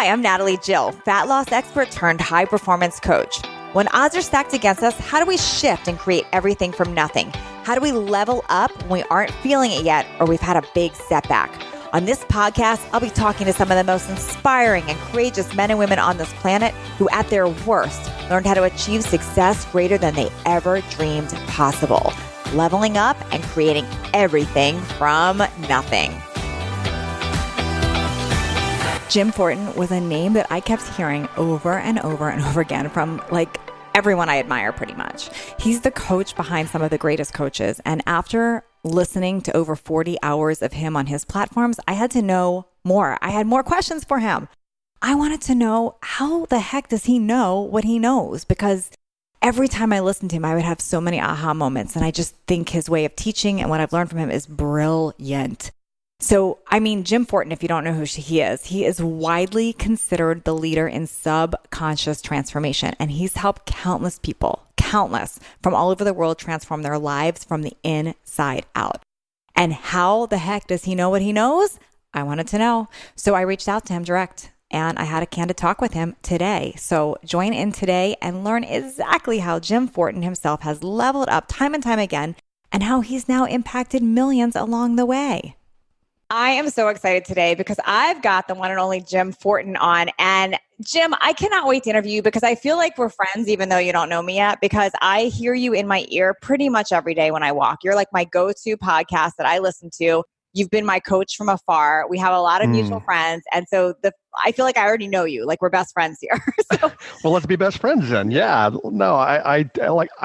Hi, I'm Natalie Jill, fat loss expert turned high performance coach. When odds are stacked against us, how do we shift and create everything from nothing? How do we level up when we aren't feeling it yet or we've had a big setback? On this podcast, I'll be talking to some of the most inspiring and courageous men and women on this planet who at their worst learned how to achieve success greater than they ever dreamed possible. Leveling up and creating everything from nothing. Jim Fortin was a name that I kept hearing over and over and over again from everyone I admire pretty much. He's the coach behind some of the greatest coaches. And after listening to over 40 hours of him on his platforms, I had to know more. I had more questions for him. I wanted to know, how the heck does he know what he knows? Because every time I listened to him, I would have so many aha moments. And I just think his way of teaching and what I've learned from him is brilliant. So, Jim Fortin, if you don't know who he is widely considered the leader in subconscious transformation. And he's helped countless people, from all over the world transform their lives from the inside out. And how the heck does he know what he knows? I wanted to know. So I reached out to him direct and I had a candid talk with him today. So join in today and learn exactly how Jim Fortin himself has leveled up time and time again and how he's now impacted millions along the way. I am so excited today because I've got the one and only Jim Fortin on. And Jim, I cannot wait to interview you because I feel like we're friends even though you don't know me yet, because I hear you in my ear pretty much every day when I walk. You're like my go-to podcast that I listen to. You've been my coach from afar. We have a lot of mutual friends. And so I feel like I already know you, like we're best friends here. So. Well, let's be best friends then. Yeah. No, I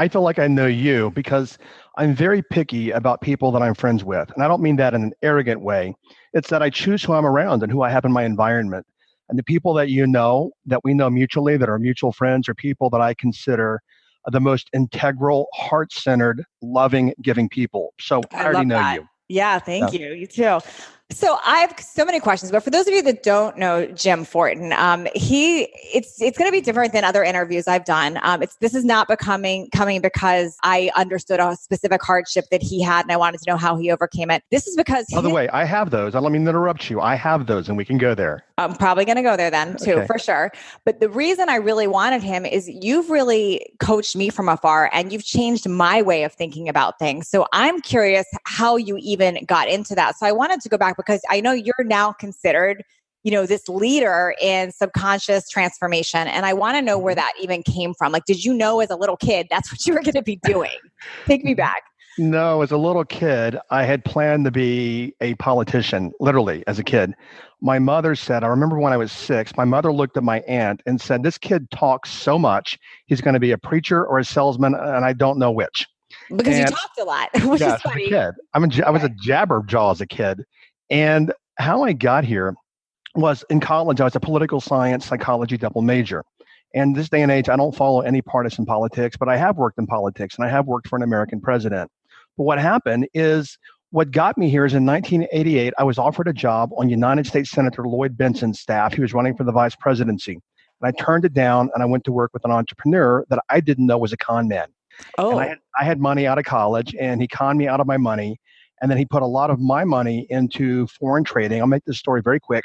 feel like I know you because I'm very picky about people that I'm friends with. And I don't mean that in an arrogant way. It's that I choose who I'm around and who I have in my environment. And the people that that we know mutually, that are mutual friends, are people that I consider the most integral, heart-centered, loving, giving people. So I already know you. Yeah, thank you. You too. So I have so many questions, but for those of you that don't know Jim Fortin, it's going to be different than other interviews I've done. This is not coming because I understood a specific hardship that he had and I wanted to know how he overcame it. This is because by the way, I have those. I don't mean to interrupt you. I have those and we can go there. I'm probably going to go there then too, for sure. But the reason I really wanted him is you've really coached me from afar and you've changed my way of thinking about things. So I'm curious how you even got into that. So I wanted to go back because I know you're now considered, this leader in subconscious transformation. And I want to know where that even came from. Like, did you know as a little kid, that's what you were going to be doing? Take me back. No, as a little kid, I had planned to be a politician, literally as a kid. My mother said, I remember when I was 6, my mother looked at my aunt and said, this kid talks so much, he's going to be a preacher or a salesman, and I don't know which. Because you talked a lot, which is funny. As a kid. I was a jabberjaw as a kid. And how I got here was in college, I was a political science psychology double major. And this day and age, I don't follow any partisan politics, but I have worked in politics and I have worked for an American president. But what happened is, what got me here is in 1988, I was offered a job on United States Senator Lloyd Benson's staff. He was running for the vice presidency. And I turned it down and I went to work with an entrepreneur that I didn't know was a con man. Oh. And I had money out of college and he conned me out of my money. And then he put a lot of my money into foreign trading. I'll make this story very quick.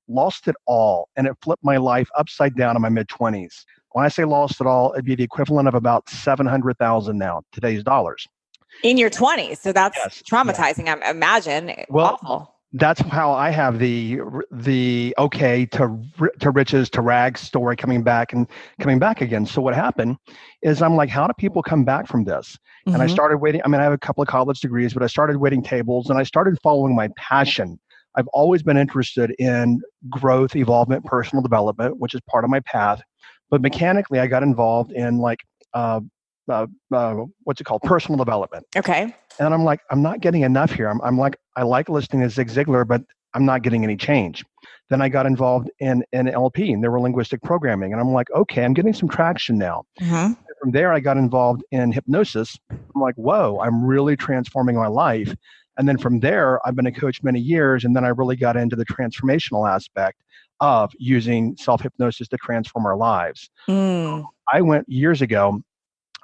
Lost it all. And it flipped my life upside down in my mid-20s. When I say lost it all, it'd be the equivalent of about $700,000 now, today's dollars. In your 20s. So that's traumatizing, I imagine. Well, awful. That's how I have the okay to riches to rags story coming back again. So what happened is I'm like, how do people come back from this? Mm-hmm. And I started waiting. I have a couple of college degrees, but I started waiting tables and I started following my passion. I've always been interested in growth, evolvement, personal development, which is part of my path. But mechanically, I got involved in personal development. Okay. And I'm like, I'm not getting enough here. I'm like, I like listening to Zig Ziglar, but I'm not getting any change. Then I got involved in NLP, neuro-linguistic programming. And I'm like, okay, I'm getting some traction now. Mm-hmm. From there, I got involved in hypnosis. I'm like, whoa, I'm really transforming my life. And then from there, I've been a coach many years. And then I really got into the transformational aspect of using self-hypnosis to transform our lives. I went years ago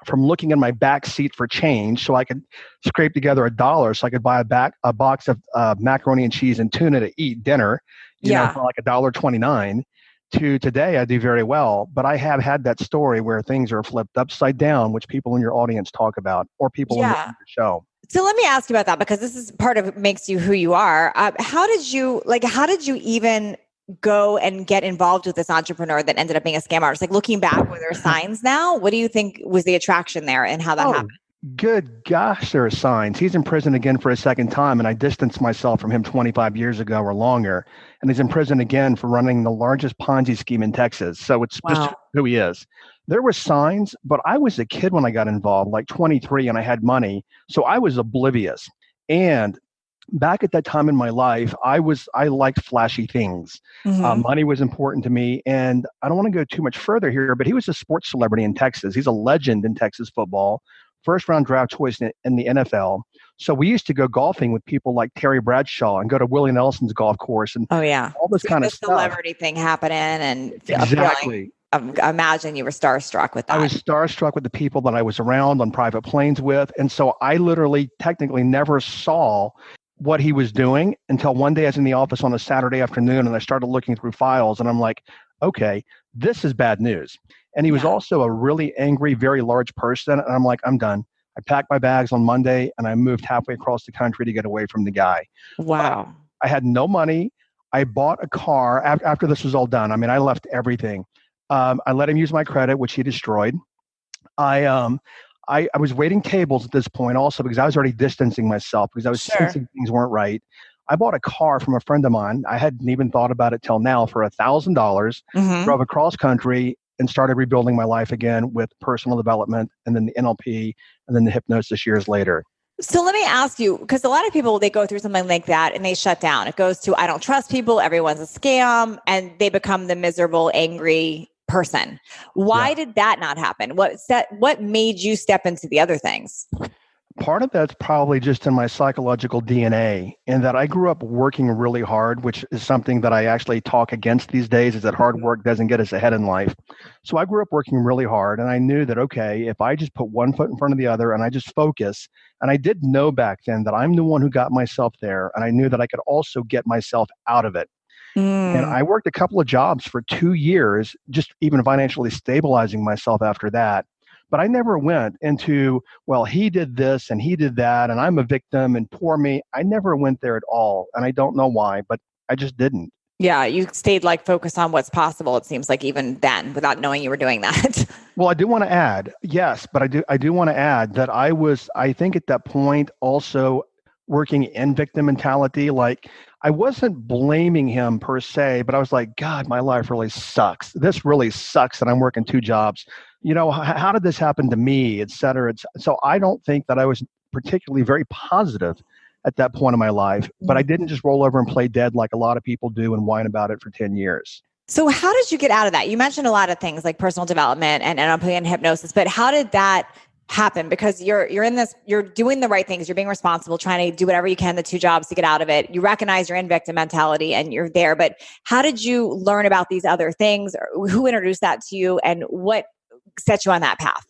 from looking in my back seat for change so I could scrape together $1 so I could buy a box of macaroni and cheese and tuna to eat dinner, for like $1.29, to today, I do very well. But I have had that story where things are flipped upside down, which people in your audience talk about, or people in Yeah. your show. So let me ask you about that, because this is part of what makes you who you are. How did you even go and get involved with this entrepreneur that ended up being a scam artist? Like, looking back, were there signs now? What do you think was the attraction there and how that happened? Good gosh, there are signs. He's in prison again for a second time, and I distanced myself from him 25 years ago or longer. And he's in prison again for running the largest Ponzi scheme in Texas. So it's just who he is. There were signs, but I was a kid when I got involved, like 23, and I had money. So I was oblivious. And back at that time in my life, I liked flashy things. Money was important to me. And I don't want to go too much further here, but he was a sports celebrity in Texas. He's a legend in Texas football. First round draft choice in the NFL. So we used to go golfing with people like Terry Bradshaw and go to Willie Nelson's golf course and all this kind of stuff. Celebrity thing happening, and exactly. Imagine you were starstruck with that. I was starstruck with the people that I was around on private planes with. And so I literally technically never saw what he was doing until one day I was in the office on a Saturday afternoon and I started looking through files and I'm like, okay, this is bad news. And he was also a really angry, very large person. And I'm like, I'm done. I packed my bags on Monday and I moved halfway across the country to get away from the guy. Wow. I had no money. I bought a car after this was all done. I mean, I left everything. I let him use my credit, which he destroyed. I was waiting tables at this point also because I was already distancing myself because I was sensing things weren't right. I bought a car from a friend of mine. I hadn't even thought about it till now for $1,000, drove across country and started rebuilding my life again with personal development and then the NLP and then the hypnosis years later. So let me ask you, because a lot of people, they go through something like that and they shut down. It goes to, I don't trust people, everyone's a scam, and they become the miserable, angry person. Why did that not happen? What made you step into the other things? Part of that's probably just in my psychological DNA, in that I grew up working really hard, which is something that I actually talk against these days, is that hard work doesn't get us ahead in life. So I grew up working really hard, and I knew that, okay, if I just put one foot in front of the other and I just focus, and I did know back then that I'm the one who got myself there, and I knew that I could also get myself out of it. And I worked a couple of jobs for 2 years, just even financially stabilizing myself after that. But I never went into, well, he did this and he did that, and I'm a victim and poor me. I never went there at all. And I don't know why, but I just didn't. Yeah, you stayed focused on what's possible, it seems like, even then, without knowing you were doing that. Well, I do want to add, yes, but I do want to add that I think at that point also working in victim mentality. Like, I wasn't blaming him per se, but I was like, God, my life really sucks. This really sucks that I'm working 2 jobs. You know, how did this happen to me, et cetera? So I don't think that I was particularly very positive at that point in my life, but I didn't just roll over and play dead like a lot of people do and whine about it for 10 years. So how did you get out of that? You mentioned a lot of things like personal development and NLP and hypnosis, but how did that happen? Because you're in this, you're doing the right things, you're being responsible, trying to do whatever you can, the 2 jobs to get out of it. You recognize you're in victim mentality and you're there, but how did you learn about these other things? Who introduced that to you and what set you on that path?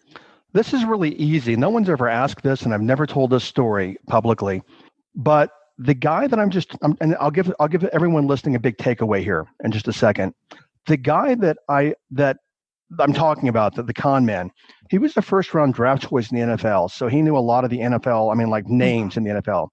This is really easy. No one's ever asked this, and I've never told this story publicly. But the guy that and I'll give everyone listening a big takeaway here in just a second. The guy that I'm talking about, the con man, he was the first round draft choice in the NFL. So he knew a lot of the NFL, names in the NFL.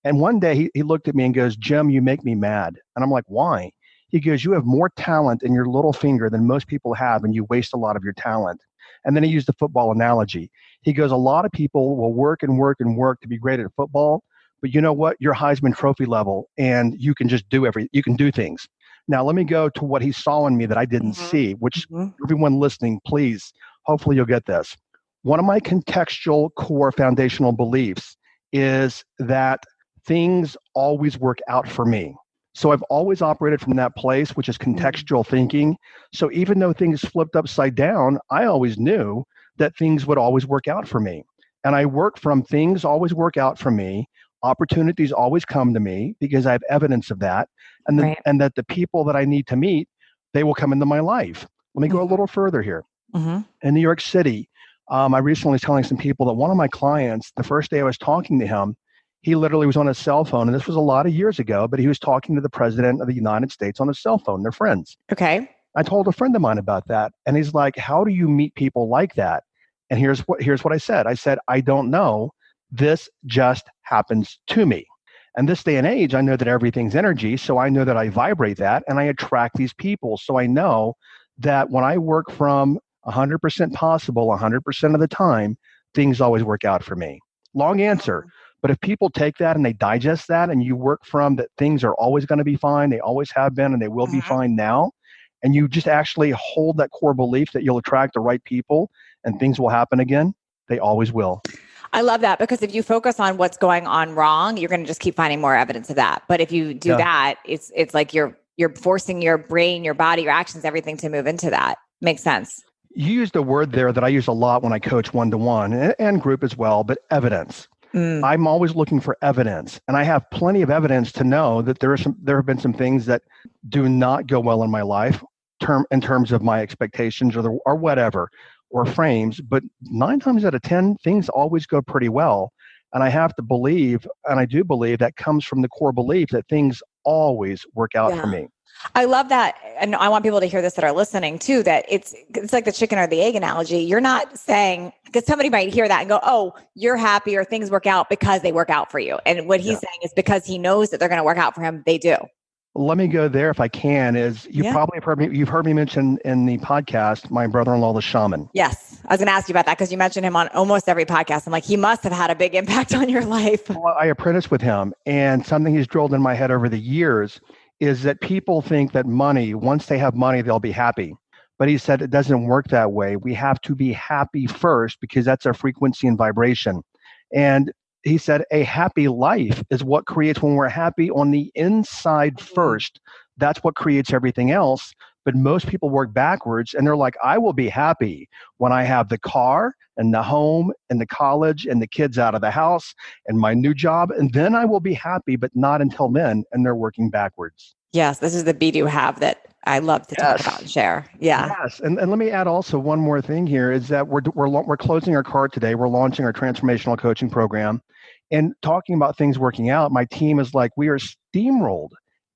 And one day he looked at me and goes, Jim, you make me mad. And I'm like, why? He goes, you have more talent in your little finger than most people have, and you waste a lot of your talent. And then he used the football analogy. He goes, a lot of people will work and work and work to be great at football, but you know what? You're Heisman Trophy level, and you can just you can do things. Now, let me go to what he saw in me that I didn't see, which everyone listening, please, hopefully you'll get this. One of my contextual core foundational beliefs is that things always work out for me. So I've always operated from that place, which is contextual thinking. So even though things flipped upside down, I always knew that things would always work out for me. And I work from things always work out for me. Opportunities always come to me because I have evidence of that. And, and that the people that I need to meet, they will come into my life. Let me go a little further here. In New York City, I recently was telling some people that one of my clients, the first day I was talking to him, he literally was on his cell phone, and this was a lot of years ago, but he was talking to the president of the United States on his cell phone. They're friends. Okay. I told a friend of mine about that, and he's like, "How do you meet people like that?" And here's what I said. I said, "I don't know. This just happens to me." And this day and age, I know that everything's energy, so I know that I vibrate that, and I attract these people. So I know that when I work from 100% possible, 100% of the time, things always work out for me. Long answer. But if people take that and they digest that, and you work from that things are always going to be fine, they always have been, and they will be Mhm. fine now, and you just actually hold that core belief that you'll attract the right people and things will happen again, they always will. I love that, because if you focus on what's going on wrong, you're going to just keep finding more evidence of that. But if you do Yeah. that, it's like you're forcing your brain, your body, your actions, everything to move into that. Makes sense. You used a word there that I use a lot when I coach one-to-one and group as well, but evidence. Mm. I'm always looking for evidence, and I have plenty of evidence to know that there have been some things that do not go well in my life, in terms of my expectations or whatever, or frames. But 9 times out of 10, things always go pretty well, and I have to believe, and I do believe that comes from the core belief that things always work out for Yeah. me. I love that. And I want people to hear this that are listening too, that it's like the chicken or the egg analogy. You're not saying, because somebody might hear that and go, "Oh, you're happy or things work out because they work out for you." And what he's Yeah. saying is because he knows that they're going to work out for him, they do. Let me go there if I can. Is you Yeah. probably have heard me. You've heard me mention in the podcast my brother-in-law, the shaman. Yes. I was going to ask you about that because you mentioned him on almost every podcast. I'm like, he must have had a big impact on your life. Well, I apprenticed with him, and something he's drilled in my head over the years is that people think that once they have money, they'll be happy. But he said it doesn't work that way. We have to be happy first because that's our frequency and vibration. And he said a happy life is what creates when we're happy on the inside first. That's what creates everything else. But most people work backwards and they're like, I will be happy when I have the car and the home and the college and the kids out of the house and my new job. And then I will be happy, but not until then. And they're working backwards. Yes. This is the be do have that I love to talk about and share. Yeah. Yes. And let me add also one more thing here is that we're closing our cart today. We're launching our transformational coaching program and talking about things working out. My team is like, we are steamrolled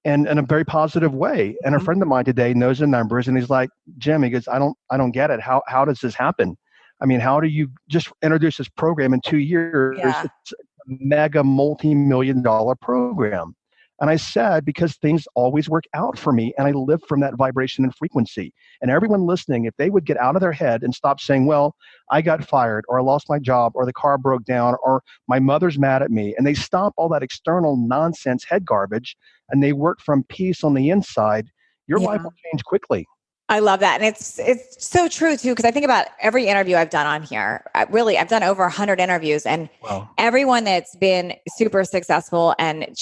and in a very positive way. And a friend of mine today knows the numbers and he's like, Jim, he goes, I don't get it. How does this happen? I mean, how do you just introduce this program in 2 years? Yeah. It's a mega multi-million-dollar program. And I said, because things always work out for me and I live from that vibration and frequency. And everyone listening, if they would get out of their head and stop saying, well, I got fired or I lost my job or the car broke down or my mother's mad at me, and they stop all that external nonsense head garbage and they work from peace on the inside, your life will change quickly. I love that. And it's so true too, because I think about every interview I've done on here. I've done over 100 interviews, and everyone that's been super successful and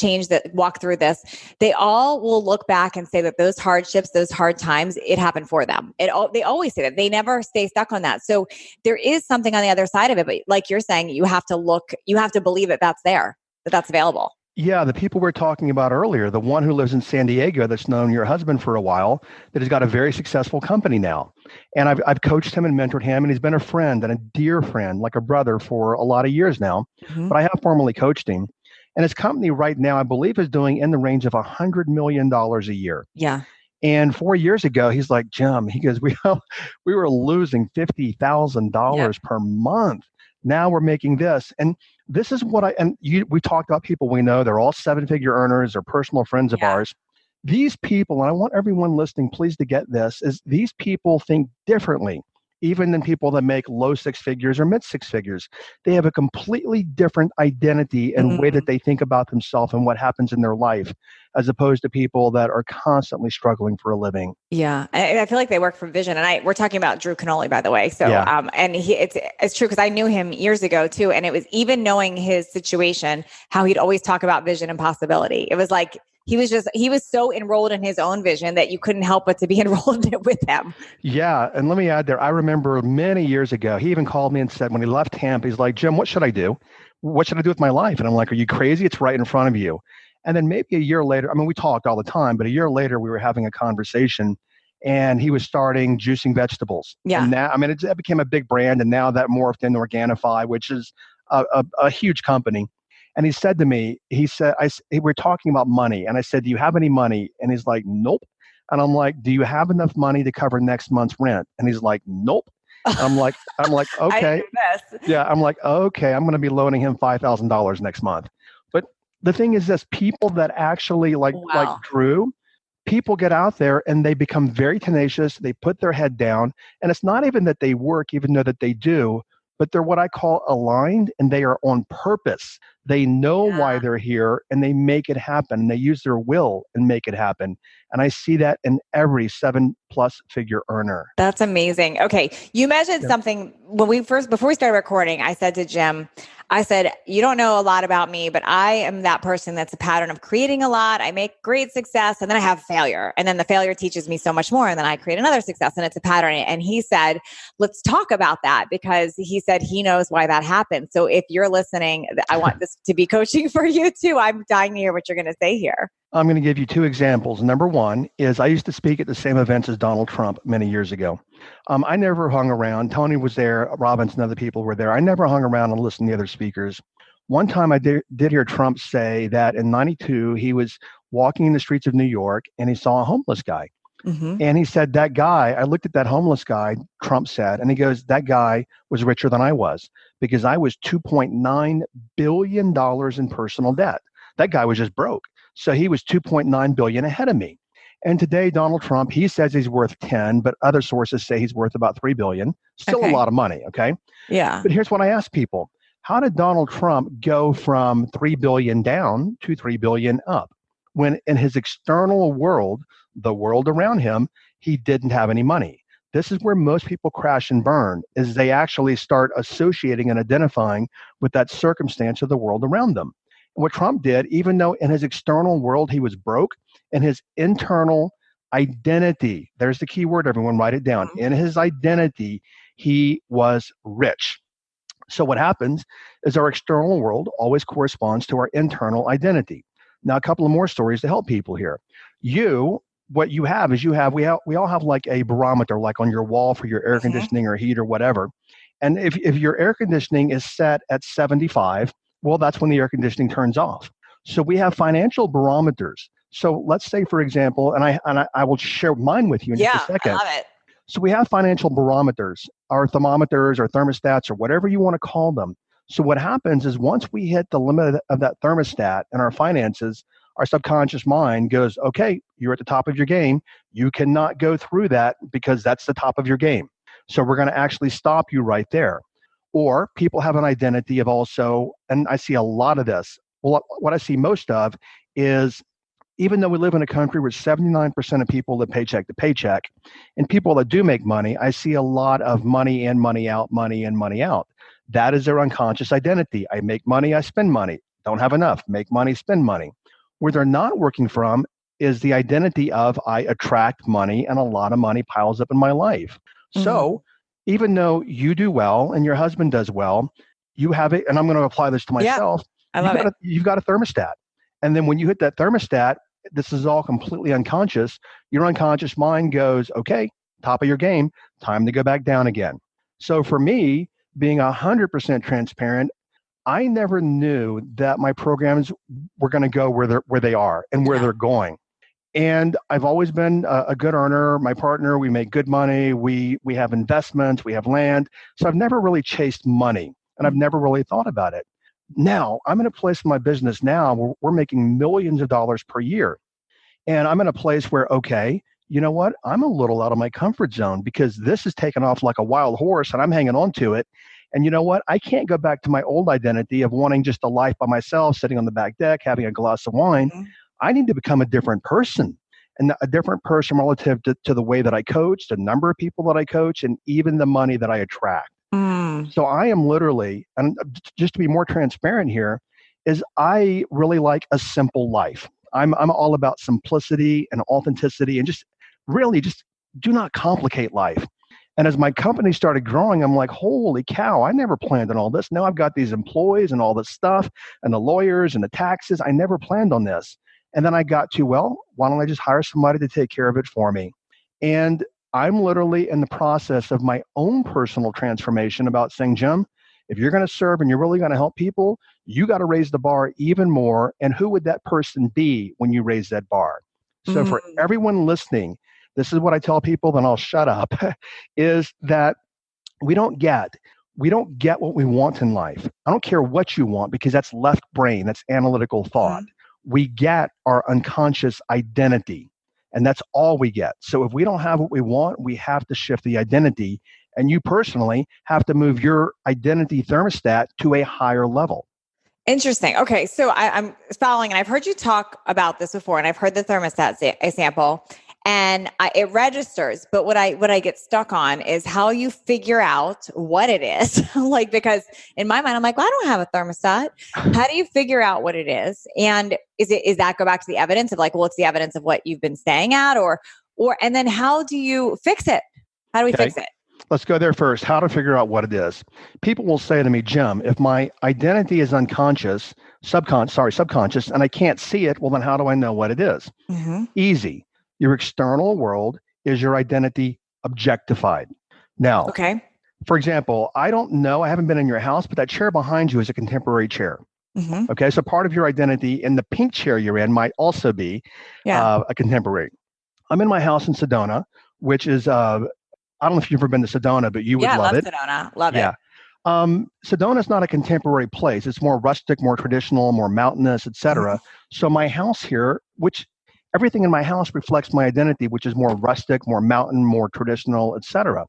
walk through this, they all will look back and say that those hardships, those hard times, it happened for them. They always say that. They never stay stuck on that. So there is something on the other side of it. But like you're saying, you have to believe that's there, that's available. Yeah, the people we're talking about earlier, the one who lives in San Diego that's known your husband for a while, that has got a very successful company now. And I've coached him and mentored him, and he's been a friend and a dear friend, like a brother for a lot of years now. Mm-hmm. But I have formally coached him. And his company right now, I believe, is doing in the range of $100 million a year. Yeah. And 4 years ago, he's like, Jim, he goes, we were losing $50,000 per month. Now we're making this. And this is what we talked about people we know. They're all 7-figure earners or personal friends of ours. These people, and I want everyone listening, please, to get this, is these people think differently, even than people that make low 6 figures or mid 6 figures. They have a completely different identity and way that they think about themselves and what happens in their life, as opposed to people that are constantly struggling for a living. Yeah. I feel like they work from vision. And we're talking about Drew Canoli, by the way. So, and it's true, because I knew him years ago too. And it was even knowing his situation, how he'd always talk about vision and possibility. It was like, he was so enrolled in his own vision that you couldn't help but to be enrolled in it with him. Yeah. And let me add there, I remember many years ago, he even called me and said, when he left Tampa, he's like, Jim, what should I do? What should I do with my life? And I'm like, are you crazy? It's right in front of you. And then maybe a year later, I mean, we talked all the time, but a year later we were having a conversation and he was starting juicing vegetables. Yeah. And now, I mean, it became a big brand, and now that morphed into Organifi, which is a huge company. And he said to me, we're talking about money. And I said, do you have any money? And he's like, nope. And I'm like, do you have enough money to cover next month's rent? And he's like, nope. I'm like, I okay. didn't do this. Yeah, I'm like, okay, I'm going to be loaning him $5,000 next month. But the thing is this, people that actually like Wow. Drew, people get out there and they become very tenacious. They put their head down, and it's not even that they work, even though that they do, but they're what I call aligned, and they are on purpose. They know why Yeah. they're here, and they make it happen. And they use their will and make it happen. And I see that in every 7+ figure earner. That's amazing. Okay. You mentioned Yeah. something before we started recording, I said to Jim, I said, you don't know a lot about me, but I am that person that's a pattern of creating a lot. I make great success and then I have failure. And then the failure teaches me so much more. And then I create another success and it's a pattern. And he said, let's talk about that because he said he knows why that happened. So if you're listening, I want this to be coaching for you too. I'm dying to hear what you're going to say here. I'm going to give you two examples. Number one is I used to speak at the same events as Donald Trump many years ago. I never hung around. Tony was there. Robbins and other people were there. I never hung around and listened to the other speakers. One time I did hear Trump say that in 92, he was walking in the streets of New York and he saw a homeless guy. Mm-hmm. And he said, that guy, I looked at that homeless guy, Trump said, and he goes, that guy was richer than I was because I was $2.9 billion in personal debt. That guy was just broke. So he was 2.9 billion ahead of me. And today, Donald Trump, he says he's worth 10, but other sources say he's worth about 3 billion. Still a lot of money, okay? Yeah. But here's what I ask people. How did Donald Trump go from 3 billion down to 3 billion up when in his external world, the world around him, he didn't have any money? This is where most people crash and burn, is they actually start associating and identifying with that circumstance of the world around them. And what Trump did, even though in his external world he was broke, in his internal identity, there's the key word, everyone, write it down. In his identity, he was rich. So what happens is our external world always corresponds to our internal identity. Now, a couple of more stories to help people here. What you have is we all have like a barometer, like on your wall for your air conditioning or heat or whatever. And if your air conditioning is set at 75, well, that's when the air conditioning turns off. So we have financial barometers. So let's say, for example, and I will share mine with you in just a second. I love it. So we have financial barometers, our thermometers or thermostats or whatever you want to call them. So what happens is once we hit the limit of that thermostat in our finances, our subconscious mind goes, okay, you're at the top of your game. You cannot go through that because that's the top of your game. So we're going to actually stop you right there. Or people have an identity of also, and I see a lot of this. Well, what I see most of is even though we live in a country where 79% of people live paycheck to paycheck, and people that do make money, I see a lot of money in, money out, money in, money out. That is their unconscious identity. I make money, I spend money. Don't have enough. Make money, spend money. Where they're not working from is the identity of I attract money and a lot of money piles up in my life. So even though you do well and your husband does well, you have it, and I'm going to apply this to myself. I love it. You've got a thermostat. And then when you hit that thermostat, this is all completely unconscious. Your unconscious mind goes, okay, top of your game, time to go back down again. So for me, being 100% transparent, I never knew that my programs were going to go where they are and where they're going. And I've always been a good earner. My partner, we make good money. We have investments, we have land. So I've never really chased money, and I've never really thought about it. Now, I'm in a place in my business now where we're making millions of dollars per year. And I'm in a place where, okay, you know what? I'm a little out of my comfort zone because this is taking off like a wild horse and I'm hanging on to it. And you know what? I can't go back to my old identity of wanting just a life by myself, sitting on the back deck, having a glass of wine. I need to become a different person, and a different person relative to the way that I coach, the number of people that I coach, and even the money that I attract. So I am literally, and just to be more transparent here, is I really like a simple life. I'm all about simplicity and authenticity and just really just do not complicate life. And as my company started growing, I'm like, holy cow, I never planned on all this. Now I've got these employees and all this stuff and the lawyers and the taxes. I never planned on this. And then I got to, well, why don't I just hire somebody to take care of it for me? And I'm literally in the process of my own personal transformation about saying, Jim, if you're going to serve and you're really going to help people, you got to raise the bar even more. And who would that person be when you raise that bar? So for everyone listening, this is what I tell people, then I'll shut up, is that we don't get what we want in life. I don't care what you want because that's left brain, that's analytical thought. We get our unconscious identity, and that's all we get. So if we don't have what we want, we have to shift the identity, and you personally have to move your identity thermostat to a higher level. Interesting. Okay. So I'm following, and I've heard you talk about this before, and I've heard the thermostat example, and it registers. But what I get stuck on is how you figure out what it is. Like, because in my mind, I'm like, well, I don't have a thermostat. How do you figure out what it is? And is that go back to the evidence of like, well, it's the evidence of what you've been staying at, or and then how do you fix it? How do we fix it? Let's go there first. How to figure out what it is. People will say to me, Jim, if my identity is subconscious, and I can't see it, well, then how do I know what it is? Easy. Your external world is your identity objectified. Now, for example, I don't know, I haven't been in your house, but that chair behind you is a contemporary chair. Okay, so part of your identity in the pink chair you're in might also be a contemporary. I'm in my house in Sedona, which is I don't know if you've ever been to Sedona, but you would love it. Sedona. Love it. Sedona is not a contemporary place. It's more rustic, more traditional, more mountainous, etc. So my house here, which everything in my house reflects my identity, which is more rustic, more mountain, more traditional, etc.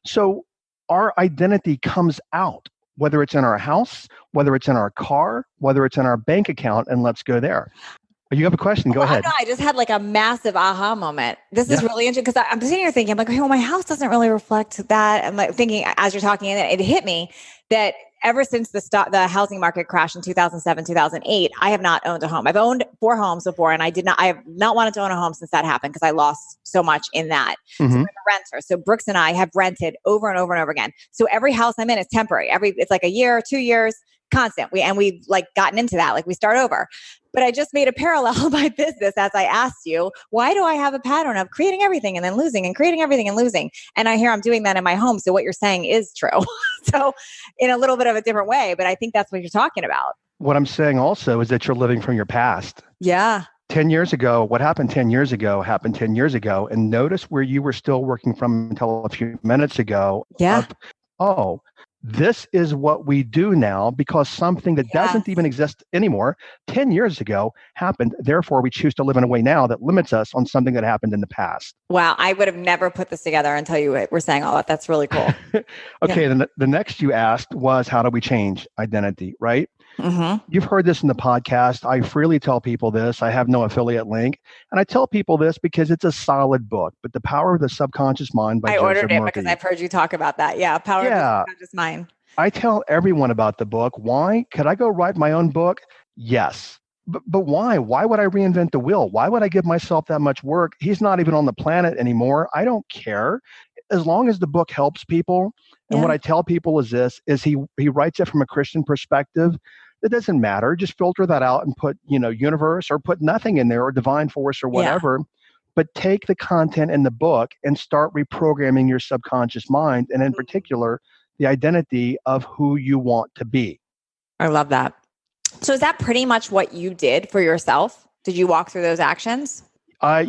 So our identity comes out, whether it's in our house, whether it's in our car, whether it's in our bank account, and let's go there. You have a question? Go ahead. No, I just had like a massive aha moment. This is really interesting because I'm sitting here thinking, I'm like, well, my house doesn't really reflect that. I'm like thinking as you're talking, and it hit me that ever since the housing market crashed in 2007, 2008, I have not owned a home. I've owned 4 homes before, and I have not wanted to own a home since that happened because I lost so much in that. So I'm a renter. So Brooks and I have rented over and over and over again. So every house I'm in is temporary. It's like a year, 2 years, constant. We've like gotten into that. Like we start over. But I just made a parallel in my business as I asked you, why do I have a pattern of creating everything and then losing and creating everything and losing? And I hear I'm doing that in my home. So what you're saying is true. So in a little bit of a different way, but I think that's what you're talking about. What I'm saying also is that you're living from your past. Yeah. 10 years ago, what happened 10 years ago happened 10 years ago. And notice where you were still working from until a few minutes ago. Yeah. This is what we do now because something that doesn't even exist anymore 10 years ago happened. Therefore, we choose to live in a way now that limits us on something that happened in the past. Wow. I would have never put this together until you were saying all that. That's really cool. Then the next you asked was, how do we change identity, right? You've heard this in the podcast. I freely tell people this. I have no affiliate link. And I tell people this because it's a solid book, but The Power of the Subconscious Mind by Joseph ordered it Murphy. Because I've heard you talk about that. Yeah. Power of the Subconscious Mind. I tell everyone about the book. Why? Could I go write my own book? Yes. But why? Why would I reinvent the wheel? Why would I give myself that much work? He's not even on the planet anymore. I don't care. As long as the book helps people. And what I tell people is this, is he writes it from a Christian perspective. It doesn't matter. Just filter that out and put, universe or put nothing in there or divine force or whatever. But take the content in the book and start reprogramming your subconscious mind. And in particular, the identity of who you want to be. I love that. So is that pretty much what you did for yourself? Did you walk through those actions? I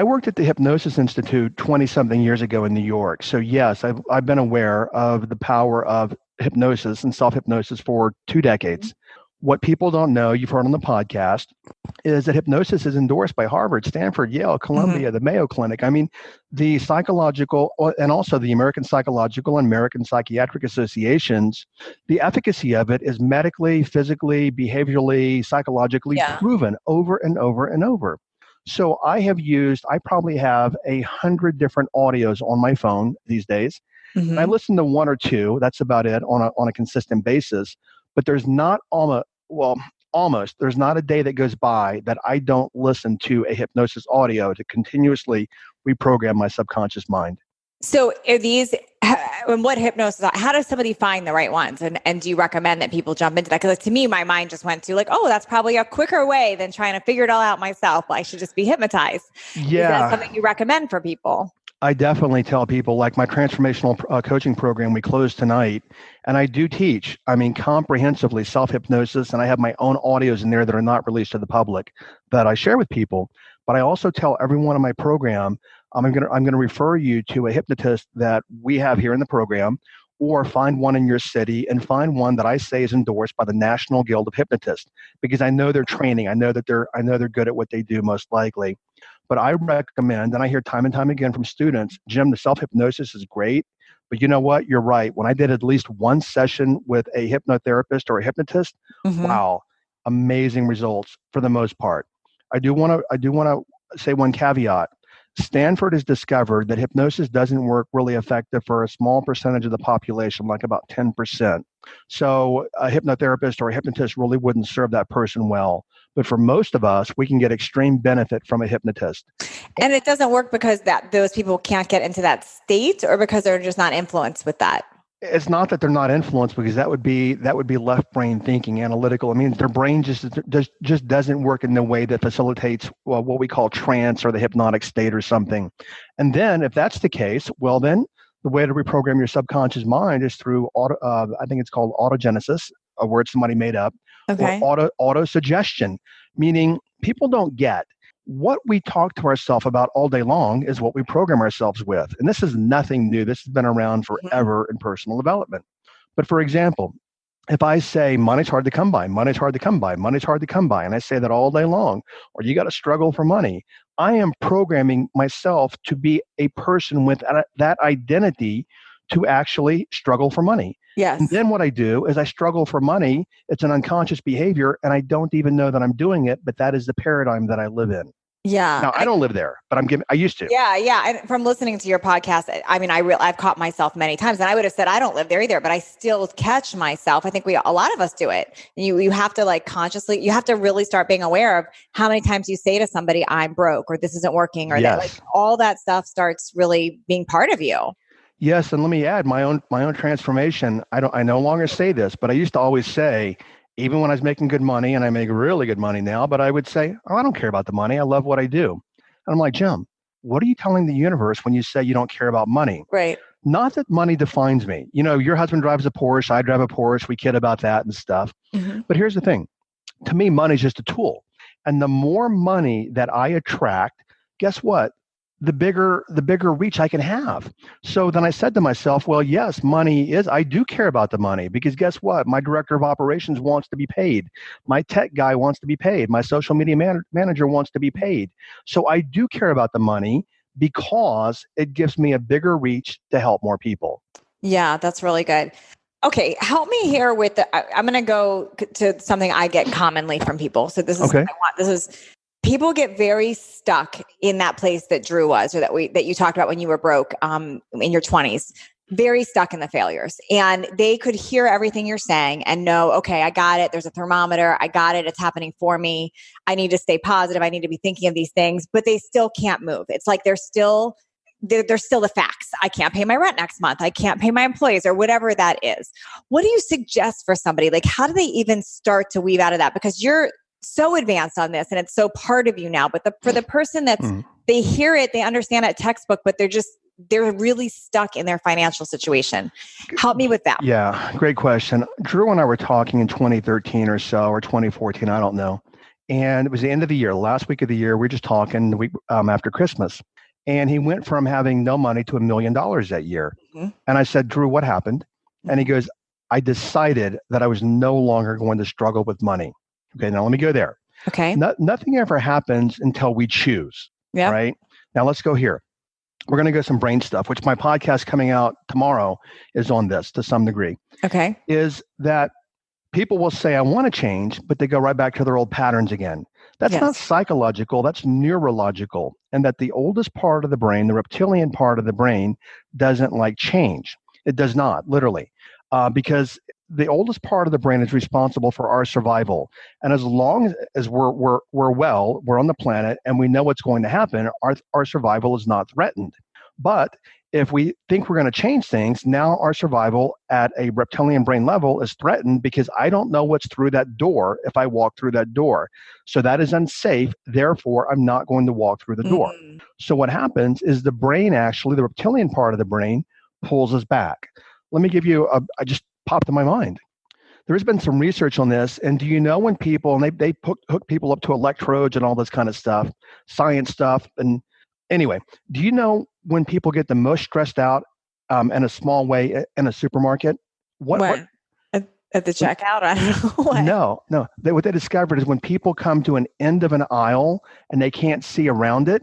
worked at the Hypnosis Institute 20-something years ago in New York. So yes, I've been aware of the power of hypnosis and self-hypnosis for 2 decades. What people don't know, you've heard on the podcast, is that hypnosis is endorsed by Harvard, Stanford, Yale, Columbia, the Mayo Clinic. I mean, the psychological and also the American Psychological and American Psychiatric Associations, the efficacy of it is medically, physically, behaviorally, psychologically proven over and over and over. So I probably have 100 different audios on my phone these days. And I listen to 1 or 2. That's about it on a consistent basis. But there's not there's not a day that goes by that I don't listen to a hypnosis audio to continuously reprogram my subconscious mind. So are these, and what hypnosis, how does somebody find the right ones? And do you recommend that people jump into that? Because to me, my mind just went to like, oh, that's probably a quicker way than trying to figure it all out myself. I should just be hypnotized. Yeah. Is that something you recommend for people? I definitely tell people, like my transformational coaching program, we close tonight, and I do teach, comprehensively self-hypnosis, and I have my own audios in there that are not released to the public that I share with people. But I also tell everyone in my program, I'm going to refer you to a hypnotist that we have here in the program, or find one in your city and find one that I say is endorsed by the National Guild of Hypnotists, because I know they're training. I know they're good at what they do, most likely. But I recommend, and I hear time and time again from students, Jim, the self-hypnosis is great, but you know what? You're right. When I did at least one session with a hypnotherapist or a hypnotist, Mm-hmm. wow, amazing results for the most part. I do want to say one caveat. Stanford has discovered that hypnosis doesn't work really effective for a small percentage of the population, like about 10%. So a hypnotherapist or a hypnotist really wouldn't serve that person well. But for most of us, we can get extreme benefit from a hypnotist. And it doesn't work because those people can't get into that state, or because they're just not influenced with that. It's not that they're not influenced, because that would be left brain thinking, analytical. I mean, their brain just doesn't work in the way that facilitates what we call trance or the hypnotic state or something. And then, if that's the case, well, then the way to reprogram your subconscious mind is through I think it's called autogenesis, a word somebody made up, Okay. or auto suggestion, meaning people don't get. What we talk to ourselves about all day long is what we program ourselves with. And this is nothing new. This has been around forever in personal development. But for example, if I say money's hard to come by, money's hard to come by, money's hard to come by, and I say that all day long, or you got to struggle for money, I am programming myself to be a person with that identity to actually struggle for money. Yes. And then what I do is I struggle for money. It's an unconscious behavior, and I don't even know that I'm doing it, but that is the paradigm that I live in. Yeah. Now, I don't live there, but I used to. Yeah. Yeah. And from listening to your podcast, I mean, I've caught myself many times, and I would have said, I don't live there either, but I still catch myself. I think a lot of us do it. You have to consciously, you have to really start being aware of how many times you say to somebody, I'm broke, or this isn't working, or yes. that all that stuff starts really being part of you. Yes. And let me add my own transformation. I no longer say this, but I used to always say, even when I was making good money, and I make really good money now, but I would say, oh, I don't care about the money. I love what I do. And I'm like, Jim, what are you telling the universe when you say you don't care about money? Right. Not that money defines me. You know, your husband drives a Porsche. I drive a Porsche. We kid about that and stuff. Mm-hmm. But here's the thing. To me, money is just a tool. And the more money that I attract, guess what? The bigger reach I can have. So then I said to myself, well, yes, I do care about the money, because guess what? My director of operations wants to be paid. My tech guy wants to be paid. My social media manager wants to be paid. So I do care about the money, because it gives me a bigger reach to help more people. Yeah, that's really good. Okay, help me here with I'm going to go to something I get commonly from people. So this is okay. what I want. People get very stuck in that place that Drew was, or that you talked about when you were broke in your 20s, very stuck in the failures. And they could hear everything you're saying and know, okay, I got it. There's a thermometer. I got it. It's happening for me. I need to stay positive. I need to be thinking of these things, but they still can't move. It's like they're still the facts. I can't pay my rent next month. I can't pay my employees, or whatever that is. What do you suggest for somebody? Like, how do they even start to weave out of that? Because you're so advanced on this and it's so part of you now, but for the person that's, they hear it, they understand that textbook, but they're really stuck in their financial situation. Help me with that. Yeah, great question. Drew and I were talking in 2013 or so, or 2014, I don't know. And it was the end of the year, last week of the year. We were just talking the week after Christmas. And he went from having no money to $1 million that year. Mm-hmm. And I said, Drew, what happened? And he goes, I decided that I was no longer going to struggle with money. Okay, now let me go there. Okay. Nothing ever happens until we choose. Yeah. Right? Now let's go here. We're going to go some brain stuff, which my podcast coming out tomorrow is on this to some degree. Okay. Is that people will say, I want to change, but they go right back to their old patterns again. That's not psychological, that's neurological. And that the oldest part of the brain, the reptilian part of the brain, doesn't like change. It does not, literally. Because the oldest part of the brain is responsible for our survival. And as long as we're on the planet and we know what's going to happen, our survival is not threatened. But if we think we're going to change things, now our survival at a reptilian brain level is threatened, because I don't know what's through that door if I walk through that door. So that is unsafe. Therefore, I'm not going to walk through the door. So what happens is the brain, actually, the reptilian part of the brain, pulls us back. Let me give you I just popped in my mind. there's been some research on this. And do you know when people, and they hook people up to electrodes and all this kind of stuff, science stuff. And anyway, do you know when people get the most stressed out in a small way in a supermarket? What? At the checkout? I don't know. What? No. What they discovered is when people come to an end of an aisle and they can't see around it,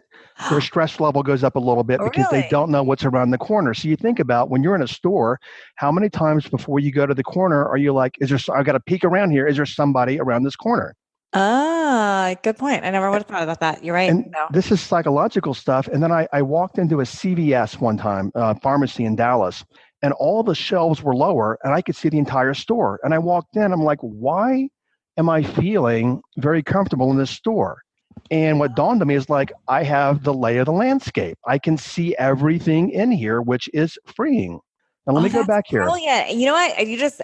their stress level goes up a little bit because they don't know what's around the corner. So you think about when you're in a store, how many times before you go to the corner are you like, I've got to peek around here. Is there somebody around this corner? Ah, good point. I never would have thought about that. You're right. And this is psychological stuff. And then I walked into a CVS one time, pharmacy in Dallas, and all the shelves were lower and I could see the entire store. And I walked in, I'm like, why am I feeling very comfortable in this store? And what dawned on me is like, I have the lay of the landscape. I can see everything in here, which is freeing. Now let me go back here. Brilliant. You know what?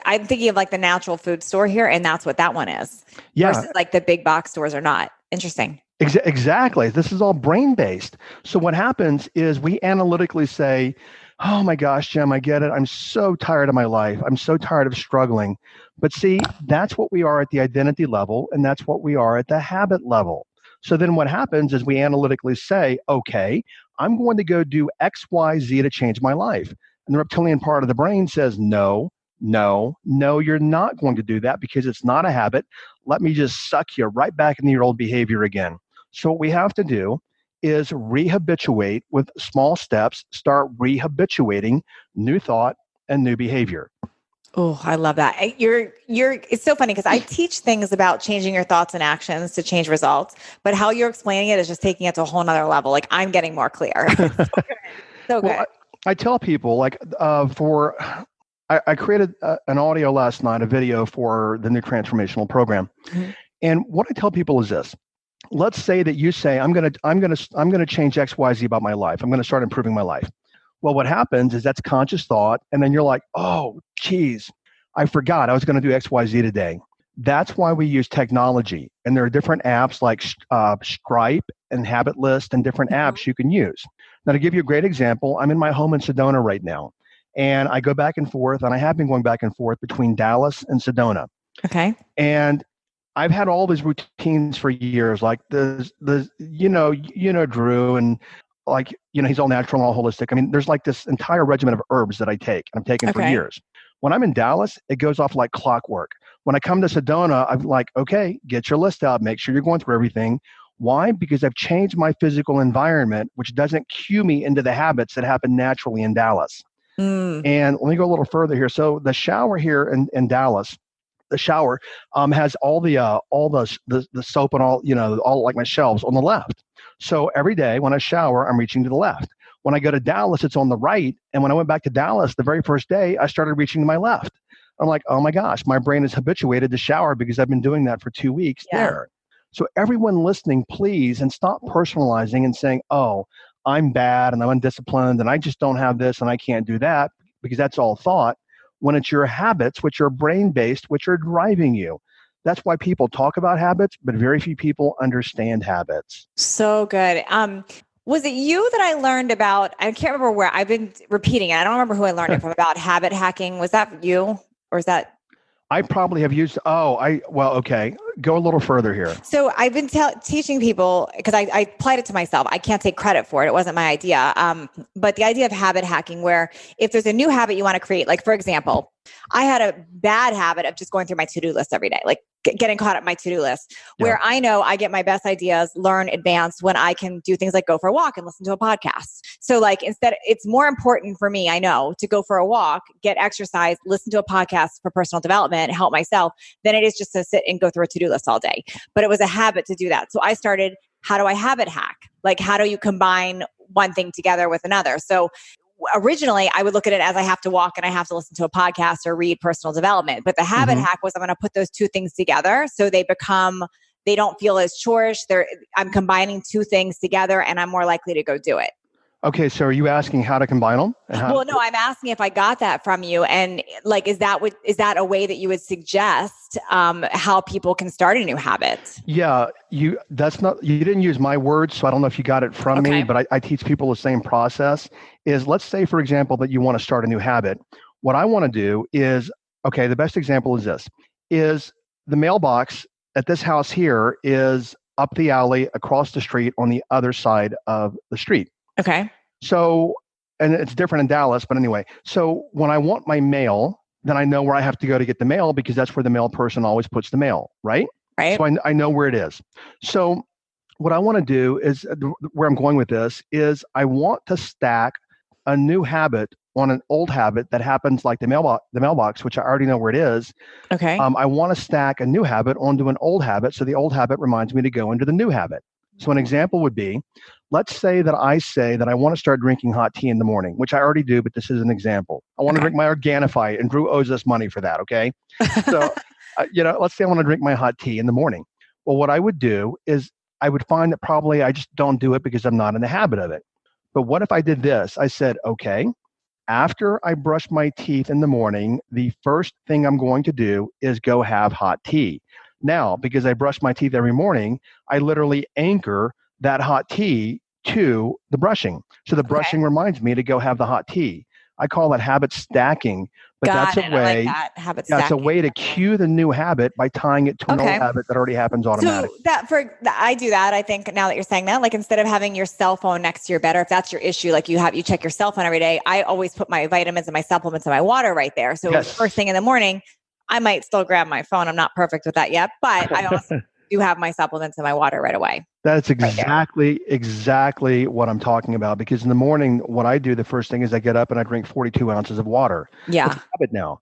I'm thinking of like the natural food store here, and that's what that one is. Yeah. Versus like the big box stores are not. Interesting. Exactly. This is all brain-based. So what happens is we analytically say, oh my gosh, Jim, I get it. I'm so tired of my life. I'm so tired of struggling. But see, that's what we are at the identity level, and that's what we are at the habit level. So then what happens is we analytically say, okay, I'm going to go do X, Y, Z to change my life. And the reptilian part of the brain says, no, you're not going to do that because it's not a habit. Let me just suck you right back into your old behavior again. So what we have to do is rehabituate with small steps, start rehabituating new thought and new behavior. Oh, I love that. It's so funny because I teach things about changing your thoughts and actions to change results, but how you're explaining it is just taking it to a whole nother level. Like I'm getting more clear. So good. Well, I tell people like I created an audio last night, a video for the new transformational program. Mm-hmm. And what I tell people is this. Let's say that you say, I'm going to change X, Y, Z about my life. I'm going to start improving my life. Well, what happens is that's conscious thought. And then you're like, oh, geez, I forgot I was going to do X, Y, Z today. That's why we use technology. And there are different apps like Stripe and Habit List and different apps you can use. Now, to give you a great example, I'm in my home in Sedona right now. And I go back and forth, and I have been going back and forth between Dallas and Sedona. Okay. And I've had all these routines for years, like Drew, and like, he's all natural and all holistic. I mean, there's like this entire regimen of herbs that I take, and I've taken for years. When I'm in Dallas, it goes off like clockwork. When I come to Sedona, I'm like, okay, get your list out, make sure you're going through everything. Why? Because I've changed my physical environment, which doesn't cue me into the habits that happen naturally in Dallas. And let me go a little further here. So the shower here in Dallas, the shower has all the soap and all like my shelves on the left. So every day when I shower, I'm reaching to the left. When I go to Dallas, it's on the right. And when I went back to Dallas, the very first day, I started reaching to my left. I'm like, oh my gosh, my brain is habituated to shower because I've been doing that for 2 weeks there. So everyone listening, please, and stop personalizing and saying, oh, I'm bad and I'm undisciplined and I just don't have this and I can't do that, because that's all thought, when it's your habits, which are brain-based, which are driving you. That's why people talk about habits, but very few people understand habits. So good. Was it you that I learned about? I can't remember where. I've been repeating it. I don't remember who I learned it from, about habit hacking. Was that you, or is that? I probably have used, okay. Go a little further here. So I've been teaching people, because I applied it to myself. I can't take credit for it. It wasn't my idea. But the idea of habit hacking, where if there's a new habit you want to create, like for example, I had a bad habit of just going through my to-do list every day, like getting caught up my to-do list, where I know I get my best ideas, learn, advance when I can do things like go for a walk and listen to a podcast. So like instead, it's more important for me, I know, to go for a walk, get exercise, listen to a podcast for personal development, help myself, than it is just to sit and go through a to-do list all day. But it was a habit to do that. So I started, how do I habit hack? Like, how do you combine one thing together with another? So originally I would look at it as I have to walk and I have to listen to a podcast or read personal development. But the habit hack was I'm going to put those two things together so they don't feel as chores. I'm combining two things together and I'm more likely to go do it. Okay. So are you asking how to combine them? Well, no, I'm asking if I got that from you. And like, is that a way that you would suggest how people can start a new habit? Yeah, you didn't use my words, so I don't know if you got it from me, but I teach people the same process. Is, let's say, for example, that you want to start a new habit. What I want to do is Okay, the best example is this: is the mailbox at this house here is up the alley across the street on the other side of the street. Okay. So, and it's different in Dallas, but anyway. So when I want my mail, then I know where I have to go to get the mail because that's where the mail person always puts the mail, right? Right. So I know where it is. So what I want to do is where I'm going with this is I want to stack a new habit on an old habit that happens like the mailbox, which I already know where it is. Okay. I want to stack a new habit onto an old habit. So the old habit reminds me to go into the new habit. So an example would be, let's say that I want to start drinking hot tea in the morning, which I already do, but this is an example. I want to drink my Organifi, and Drew owes us money for that. Okay. So, let's say I want to drink my hot tea in the morning. Well, what I would do is I would find that probably I just don't do it because I'm not in the habit of it. But what if I did this? I said, okay, after I brush my teeth in the morning, the first thing I'm going to do is go have hot tea. Now, because I brush my teeth every morning, I literally anchor that hot tea to the brushing. So the brushing reminds me to go have the hot tea. I call that habit stacking, but that's a way. I like that, habit stacking. It's a way to cue the new habit by tying it to an old habit that already happens automatically. So I do that. I think now that you're saying that, like instead of having your cell phone next to your bed, or if that's your issue, like you check your cell phone every day. I always put my vitamins and my supplements and my water right there. So first thing in the morning, I might still grab my phone. I'm not perfect with that yet, but I also do have my supplements and my water right away. That's exactly what I'm talking about. Because in the morning, what I do, the first thing is I get up and I drink 42 ounces of water. Yeah. It's a habit now.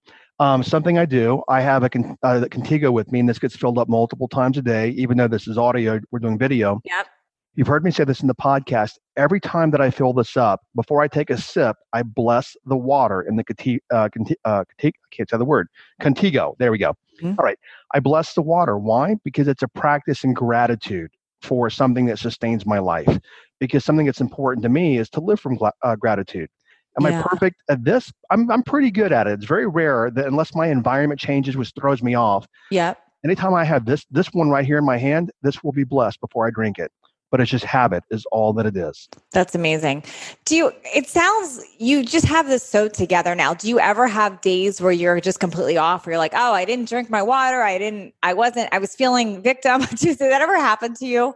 Something I do, I have a Contigo with me, and this gets filled up multiple times a day. Even though this is audio, we're doing video. Yep. You've heard me say this in the podcast. Every time that I fill this up, before I take a sip, I bless the water in the I can't say the word. Contigo. There we go. Mm-hmm. All right. I bless the water. Why? Because it's a practice in gratitude for something that sustains my life. Because something that's important to me is to live from gratitude. Am I perfect at this? I'm pretty good at it. It's very rare that unless my environment changes, which throws me off. Yep. Anytime I have this one right here in my hand, this will be blessed before I drink it. But it's just habit is all that it is. That's amazing. It sounds you just have this so together now. Do you ever have days where you're just completely off, where you're like, oh, I didn't drink my water. I was feeling victim. Did that ever happen to you?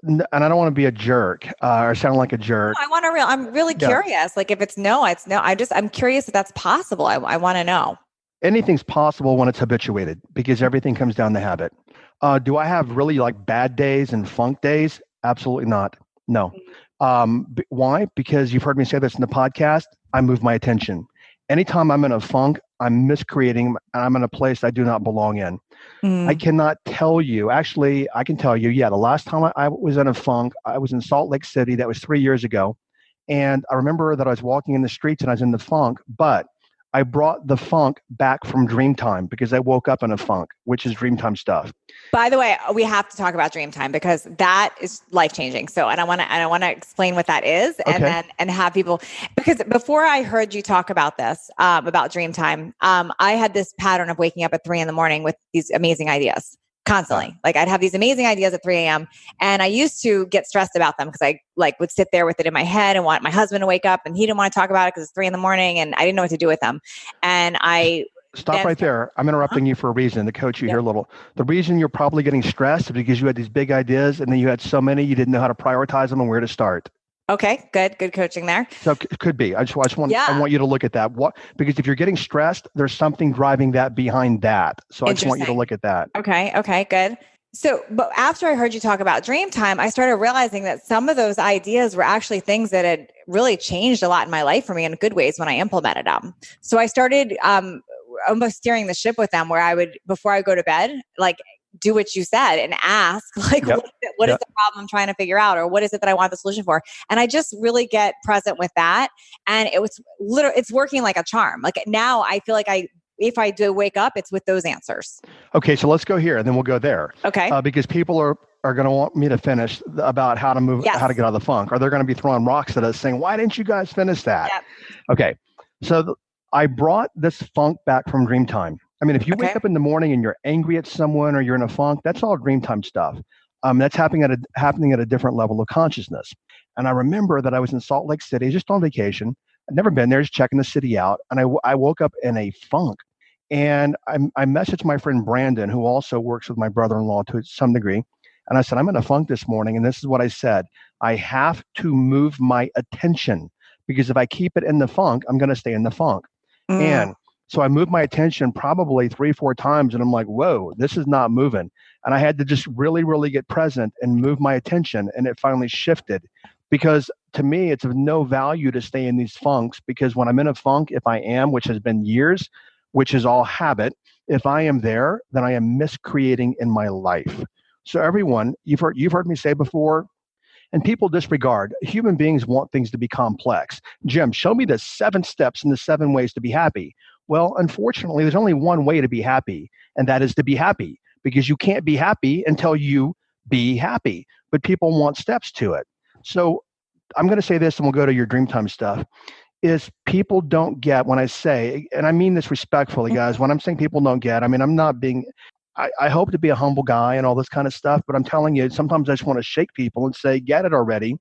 And I don't want to be a jerk or sound like a jerk. No, I'm really curious. Like if it's no, it's no. I'm curious if that's possible. I want to know. Anything's possible when it's habituated because everything comes down to habit. Do I have really like bad days and funk days? Absolutely not. No. Why? Because you've heard me say this in the podcast. I move my attention. Anytime I'm in a funk, I'm miscreating and I'm in a place I do not belong in. I cannot tell you. Actually, I can tell you, the last time I was in a funk, I was in Salt Lake City. That was 3 years ago. And I remember that I was walking in the streets and I was in the funk, but I brought the funk back from Dreamtime because I woke up in a funk, which is Dreamtime stuff. By the way, we have to talk about Dreamtime because that is life-changing. So, and I want to explain what that is, and have people, because before I heard you talk about this, about Dreamtime, I had this pattern of waking up at 3 a.m. with these amazing ideas. Constantly. Like I'd have these amazing ideas at 3 a.m. and I used to get stressed about them because I would sit there with it in my head and want my husband to wake up and he didn't want to talk about it because it's 3 a.m. and I didn't know what to do with them. And Stop right there. I'm interrupting you for a reason to coach you here a little. The reason you're probably getting stressed is because you had these big ideas and then you had so many, you didn't know how to prioritize them and where to start. Okay, good coaching there. So it could be. I want you to look at that. Because if you're getting stressed, there's something driving that behind that. So I just want you to look at that. Okay, good. So, but after I heard you talk about Dreamtime, I started realizing that some of those ideas were actually things that had really changed a lot in my life for me in good ways when I implemented them. So I started almost steering the ship with them, where I would, before I go to bed, do what you said and ask, what is the problem I'm trying to figure out, or what is it that I want the solution for? And I just really get present with that. And it's working like a charm. Like now I feel like if I do wake up, it's with those answers. Okay. So let's go here and then we'll go there. Okay. Because people are going to want me to finish about how to move, how to get out of the funk, or they're going to be throwing rocks at us saying, why didn't you guys finish that? Yep. Okay. So I brought this funk back from Dreamtime. I mean, if you wake up in the morning and you're angry at someone or you're in a funk, that's all Dreamtime stuff. That's happening at a different level of consciousness. And I remember that I was in Salt Lake City, just on vacation. I'd never been there, just checking the city out. And I woke up in a funk. And I messaged my friend Brandon, who also works with my brother-in-law to some degree. And I said, I'm in a funk this morning. And this is what I said. I have to move my attention because if I keep it in the funk, I'm going to stay in the funk. Mm. And so I moved my attention probably 3, 4 times. And I'm like, whoa, this is not moving. And I had to just really, really get present and move my attention. And it finally shifted because to me, it's of no value to stay in these funks because when I'm in a funk, if I am, which has been years, which is all habit, if I am there, then I am miscreating in my life. So everyone, you've heard me say before, and people disregard. Human beings want things to be complex. Jim, show me the 7 steps and the 7 ways to be happy. Well, unfortunately, there's only one way to be happy, and that is to be happy because you can't be happy until you be happy. But people want steps to it. So I'm going to say this and we'll go to your Dreamtime stuff, is people don't get when I say, and I mean this respectfully, guys, when I'm saying people don't get, I mean, I'm not being, I hope to be a humble guy and all this kind of stuff, but I'm telling you, sometimes I just want to shake people and say, get it already.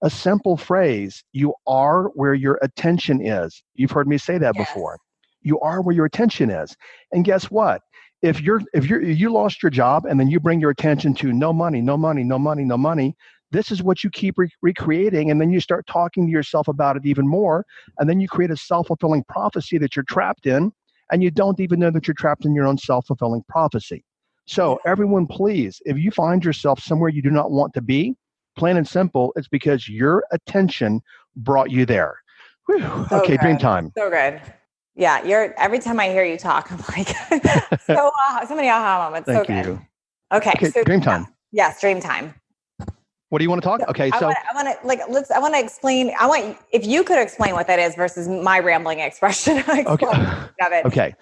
A simple phrase, you are where your attention is. You've heard me say that before. You are where your attention is. And guess what? If you lost your job and then you bring your attention to no money, no money, no money, no money, this is what you keep recreating. And then you start talking to yourself about it even more. And then you create a self-fulfilling prophecy that you're trapped in. And you don't even know that you're trapped in your own self-fulfilling prophecy. So everyone, please, if you find yourself somewhere you do not want to be, plain and simple, it's because your attention brought you there. Whew. So okay, good. dream time. So good. Yeah, every time I hear you talk, I'm like, so many aha moments. Thank so good. you. Okay, so dream time. Yes, dream time. What do you want to talk? Okay, so I want to explain. If you could explain what that is versus my rambling expression of it. Okay.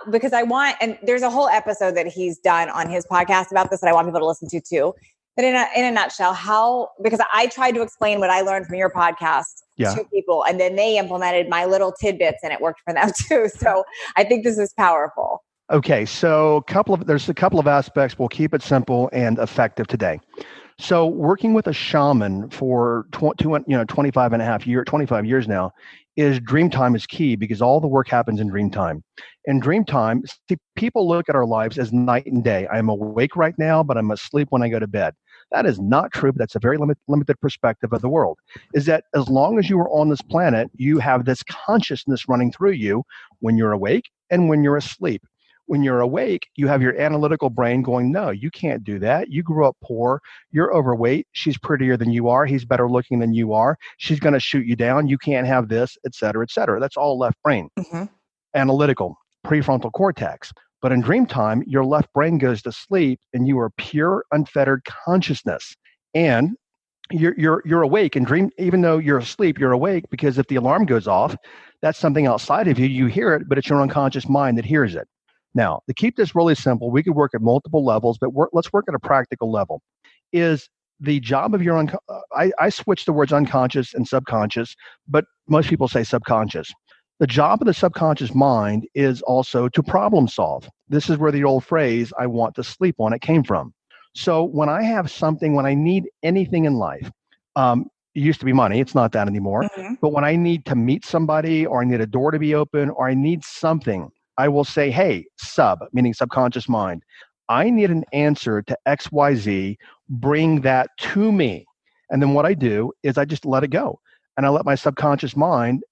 Because and there's a whole episode that he's done on his podcast about this that I want people to listen to too. But in a nutshell, because I tried to explain what I learned from your podcast to people, and then they implemented my little tidbits, and it worked for them too. So I think this is powerful. Okay, so there's a couple of aspects. We'll keep it simple and effective today. So working with a shaman for 25 years now, is dream time is key because all the work happens in dream time. In dream time, people look at our lives as night and day. I am awake right now, but I'm asleep when I go to bed. That is not true, but that's a very limited perspective of the world. Is that as long as you are on this planet, you have this consciousness running through you when you're awake and when you're asleep. When you're awake, you have your analytical brain going, no, you can't do that. You grew up poor. You're overweight. She's prettier than you are. He's better looking than you are. She's going to shoot you down. You can't have this, et cetera, et cetera. That's all left brain. Mm-hmm. Analytical, prefrontal cortex. But in dream time, your left brain goes to sleep and you are pure, unfettered consciousness. And you're awake in dream, even though you're asleep, you're awake because if the alarm goes off, that's something outside of you. You hear it, but it's your unconscious mind that hears it. Now, to keep this really simple, we could work at multiple levels, but let's work at a practical level. Is the job of your I switch the words unconscious and subconscious, but most people say subconscious. The job of the subconscious mind is also to problem solve. This is where the old phrase, I want to sleep on it, came from. So when I have something, when I need anything in life, it used to be money. It's not that anymore. Mm-hmm. But when I need to meet somebody or I need a door to be open or I need something, I will say, hey, meaning subconscious mind, I need an answer to XYZ, bring that to me. And then what I do is I just let it go. And I let my subconscious mind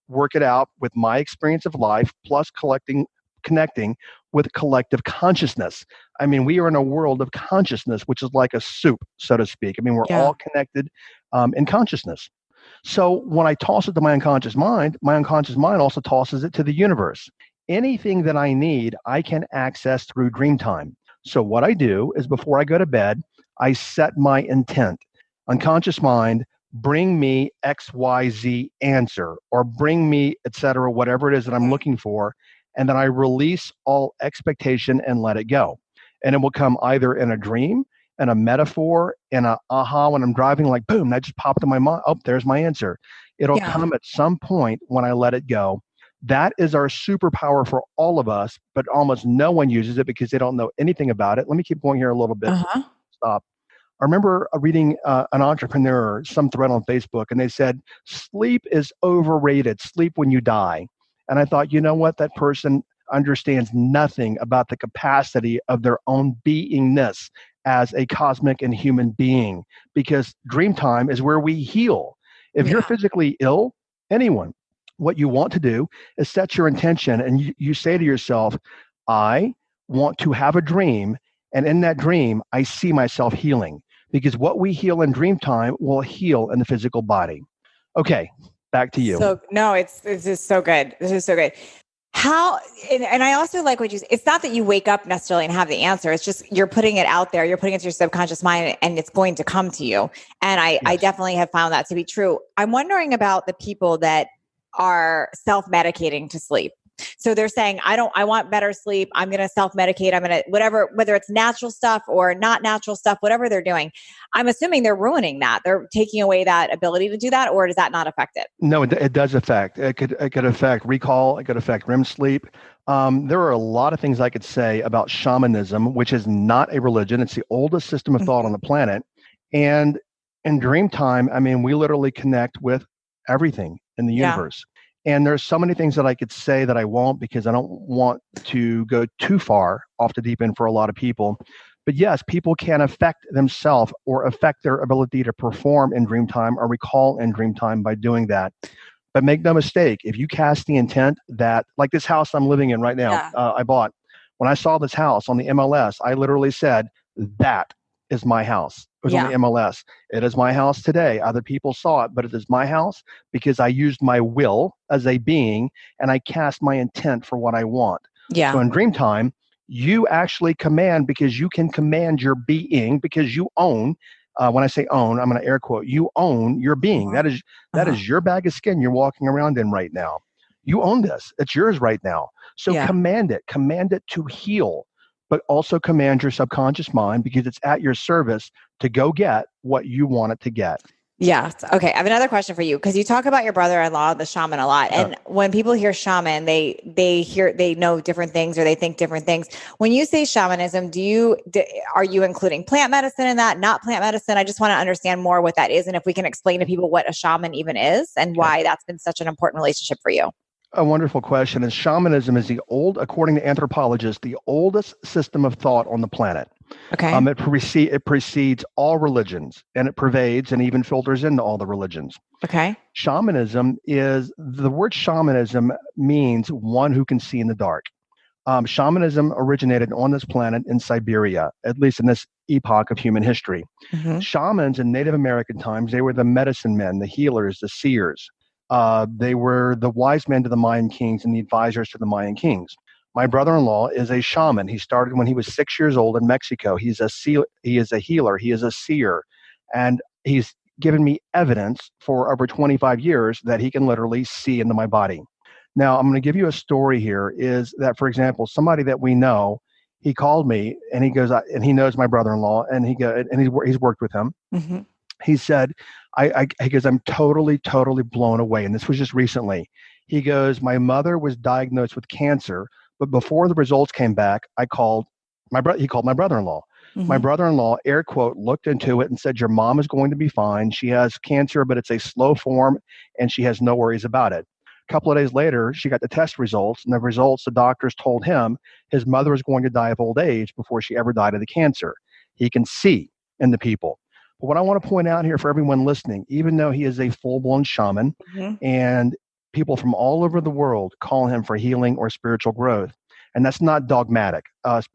work it out with my experience of life, plus connecting with collective consciousness. I mean, we are in a world of consciousness, which is like a soup, so to speak. I mean, we're all connected in consciousness. So when I toss it to my unconscious mind also tosses it to the universe. Anything that I need, I can access through dream time. So what I do is before I go to bed, I set my intent. Unconscious mind, bring me XYZ answer or bring me, et cetera, whatever it is that I'm looking for. And then I release all expectation and let it go. And it will come either in a dream, in a metaphor, in a aha when I'm driving, like, boom, that just popped in my mind. Oh, there's my answer. It'll come at some point when I let it go. That is our superpower for all of us, but almost no one uses it because they don't know anything about it. Let me keep going here a little bit. Stop. I remember reading an entrepreneur, some thread on Facebook, and they said, sleep is overrated. Sleep when you die. And I thought, you know what, that person, understands nothing about the capacity of their own beingness as a cosmic and human being, because dream time is where we heal. If you're physically ill, anyone, what you want to do is set your intention and you say to yourself, I want to have a dream. And in that dream, I see myself healing, because what we heal in dream time will heal in the physical body. Okay, back to you. So no, this is so good. This is so good. How, and I also like what you, it's not that you wake up necessarily and have the answer. It's just, you're putting it out there. You're putting it to your subconscious mind and it's going to come to you. And I definitely have found that to be true. I'm wondering about the people that are self-medicating to sleep. So they're saying, I want better sleep. I'm going to self-medicate. I'm going to, whatever, whether it's natural stuff or not natural stuff, whatever they're doing, I'm assuming they're ruining that. They're taking away that ability to do that, or does that not affect it? No, it does affect. It could affect recall. It could affect REM sleep. There are a lot of things I could say about shamanism, which is not a religion. It's the oldest system of thought on the planet. And in dream time, I mean, we literally connect with everything in the universe. And there's so many things that I could say that I won't, because I don't want to go too far off the deep end for a lot of people. But yes, people can affect themselves or affect their ability to perform in dream time or recall in dream time by doing that. But make no mistake, if you cast the intent that, like this house I'm living in right now, I bought, when I saw this house on the MLS, I literally said, that is my house. It was on the MLS. It is my house today. Other people saw it, but it is my house because I used my will as a being and I cast my intent for what I want. Yeah. So in dream time, you actually command, because you can command your being, because you own, when I say own, I'm going to air quote, you own your being. That is your bag of skin you're walking around in right now. You own this. It's yours right now. So command it to heal, but also command your subconscious mind, because it's at your service to go get what you want it to get. Yeah. Okay. I have another question for you, because you talk about your brother-in-law, the shaman, a lot. And when people hear shaman, they know different things or they think different things. When you say shamanism, are you including plant medicine in that, not plant medicine? I just want to understand more what that is. And if we can explain to people what a shaman even is and why that's been such an important relationship for you. A wonderful question. And shamanism is according to anthropologists, the oldest system of thought on the planet. Okay. It precedes all religions, and it pervades and even filters into all the religions. Okay. The word shamanism means one who can see in the dark. Shamanism originated on this planet in Siberia, at least in this epoch of human history. Mm-hmm. Shamans in Native American times, they were the medicine men, the healers, the seers. They were the wise men to the Mayan kings and the advisors to the Mayan kings. My brother-in-law is a shaman. He started when he was 6 years old in Mexico. He is a healer. He is a seer. And he's given me evidence for over 25 years that he can literally see into my body. Now, I'm going to give you a story here, is that, for example, somebody that we know, he called me and he goes, and he knows my brother-in-law, and he's worked with him. Mm-hmm. He said, he goes, I'm totally blown away. And this was just recently. He goes, my mother was diagnosed with cancer, but before the results came back, he called my brother-in-law. Mm-hmm. My brother-in-law, air quote, looked into it and said, your mom is going to be fine. She has cancer, but it's a slow form and she has no worries about it. A couple of days later, she got the test results, and the doctors told him his mother was going to die of old age before she ever died of the cancer. He can see in the people. But what I want to point out here for everyone listening, even though he is a full-blown shaman, mm-hmm. and people from all over the world call him for healing or spiritual growth, and that's not dogmatic. Because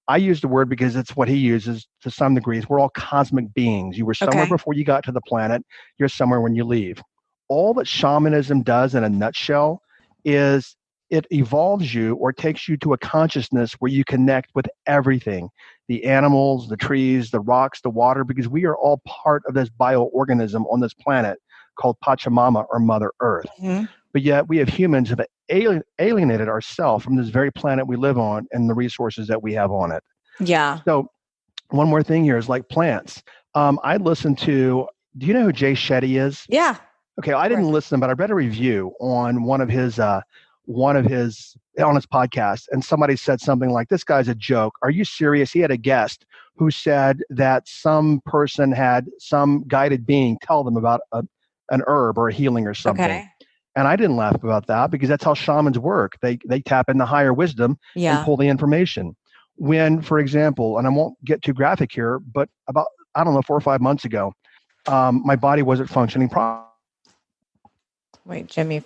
I use the word because it's what he uses to some degrees. We're all cosmic beings. You were somewhere before you got to the planet. You're somewhere when you leave. All that shamanism does in a nutshell is it evolves you or takes you to a consciousness where you connect with everything, the animals, the trees, the rocks, the water, because we are all part of this bioorganism on this planet called Pachamama, or Mother Earth. Mm-hmm. But yet we have humans have alienated ourselves from this very planet we live on and the resources that we have on it. Yeah. So one more thing here is like plants. I listened to, do you know who Jay Shetty is? Yeah. Okay, I didn't listen, but I read a review on on his podcast, and somebody said something like, this guy's a joke. Are you serious? He had a guest who said that some person had some guided being tell them about an herb or a healing or something. Okay. And I didn't laugh about that because that's how shamans work. They tap into higher wisdom and pull the information. When, for example, and I won't get too graphic here, but about, I don't know, 4 or 5 months ago, my body wasn't functioning properly. Wait, Jimmy.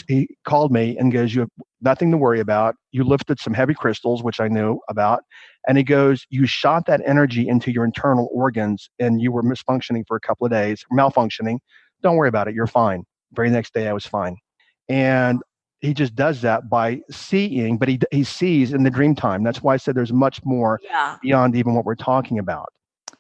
He called me and goes, "You have nothing to worry about. You lifted some heavy crystals," which I knew about. And he goes, "You shot that energy into your internal organs and you were misfunctioning for a couple of days, malfunctioning. Don't worry about it. You're fine." Very next day, I was fine. And he just does that by seeing, but he sees in the dream time. That's why I said there's much more beyond even what we're talking about.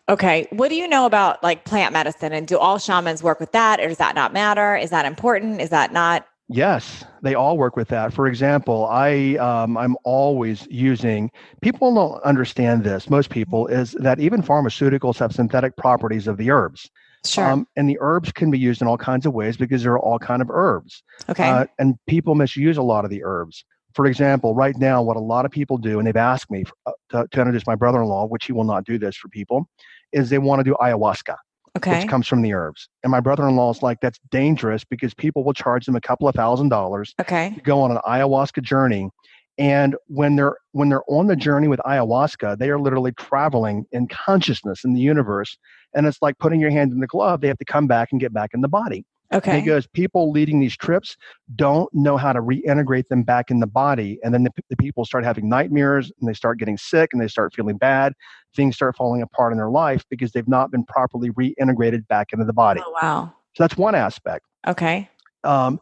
Okay. What do you know about like plant medicine, and do all shamans work with that, or does that not matter? Is that important? Is that not? Yes, they all work with that. For example, I'm always using, people don't understand this, most people, is that even pharmaceuticals have synthetic properties of the herbs. Sure. And the herbs can be used in all kinds of ways because there are all kinds of herbs. Okay. And people misuse a lot of the herbs. For example, right now, what a lot of people do, and they've asked me to introduce my brother-in-law, which he will not do this for people, is they want to do ayahuasca. Okay. Which comes from the herbs. And my brother-in-law is like, that's dangerous because people will charge them a couple of $1,000 to go on an ayahuasca journey. And when they're on the journey with ayahuasca, they are literally traveling in consciousness in the universe. And it's like putting your hand in the glove. They have to come back and get back in the body. Okay. Because people leading these trips don't know how to reintegrate them back in the body. And then the people start having nightmares and they start getting sick and they start feeling bad. Things start falling apart in their life because they've not been properly reintegrated back into the body. Oh, wow. So that's one aspect. Okay. And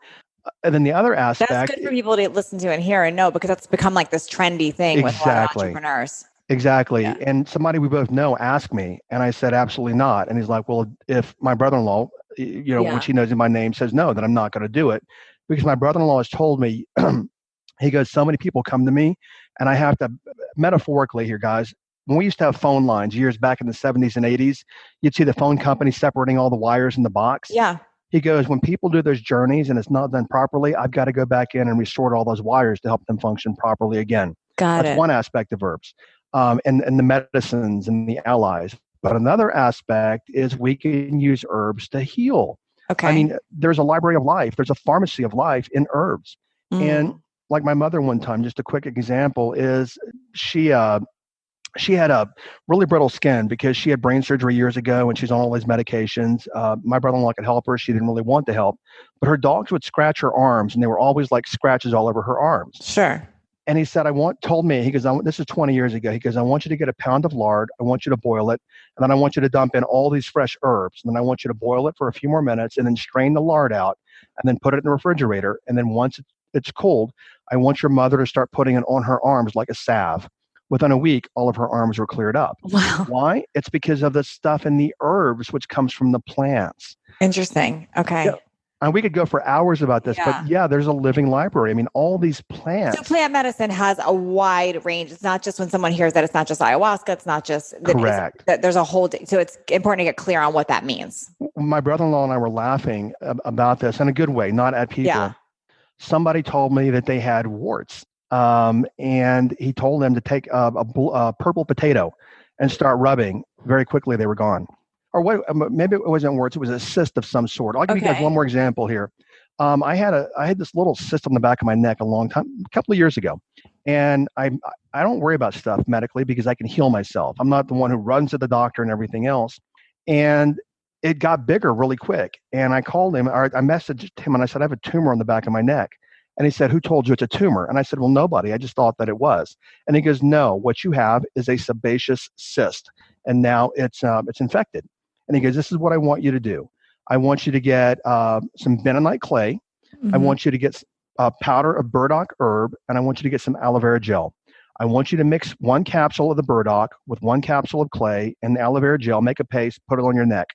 then the other aspect. That's good for people to listen to and hear and know, because that's become like this trendy thing with a lot of entrepreneurs. Exactly. Yeah. And somebody we both know asked me, and I said, absolutely not. And he's like, well, if my brother-in-law, which he knows in my name, says no, then I'm not going to do it. Because my brother-in-law has told me, he goes, so many people come to me, and I have to, metaphorically here, guys, when we used to have phone lines years back in the 70s and 80s, you'd see the phone company separating all the wires in the box. Yeah. He goes, when people do those journeys and it's not done properly, I've got to go back in and restore all those wires to help them function properly again. That's one aspect of herbs. And the medicines and the allies. But another aspect is we can use herbs to heal. Okay. I mean, there's a library of life. There's a pharmacy of life in herbs. And like my mother one time, just a quick example is she had a really brittle skin because she had brain surgery years ago and she's on all these medications. My brother-in-law could help her. She didn't really want to help. But her dogs would scratch her arms, and they were always like scratches all over her arms. Sure. And he said, he goes, this is 20 years ago. He goes, I want you to get a pound of lard. I want you to boil it. And then I want you to dump in all these fresh herbs. And then I want you to boil it for a few more minutes and then strain the lard out and then put it in the refrigerator. And then once it's cold, I want your mother to start putting it on her arms like a salve. Within a week, all of her arms were cleared up. Wow. Why? It's because of the stuff in the herbs, which comes from the plants. Interesting. Okay. Yeah. And we could go for hours about this, but there's a living library. I mean, all these plants. So plant medicine has a wide range. It's not just when someone hears that, it's not just ayahuasca. It's not just correct. There's a whole, so it's important to get clear on what that means. My brother-in-law and I were laughing about this in a good way, not at people. Yeah. Somebody told me that they had warts. And he told them to take a purple potato and start rubbing. Very quickly, they were gone. Or what? Maybe it wasn't warts. It was a cyst of some sort. I'll give you guys one more example here. I had this little cyst on the back of my neck a couple of years ago, and I don't worry about stuff medically because I can heal myself. I'm not the one who runs to the doctor and everything else. And it got bigger really quick. And I called him, or I messaged him, and I said, I have a tumor on the back of my neck. And he said, who told you it's a tumor? And I said, well, nobody. I just thought that it was. And he goes, no, what you have is a sebaceous cyst, and now it's infected. And he goes, this is what I want you to do. I want you to get some bentonite clay. Mm-hmm. I want you to get a powder of burdock herb, and I want you to get some aloe vera gel. I want you to mix 1 capsule of the burdock with 1 capsule of clay and the aloe vera gel, make a paste, put it on your neck.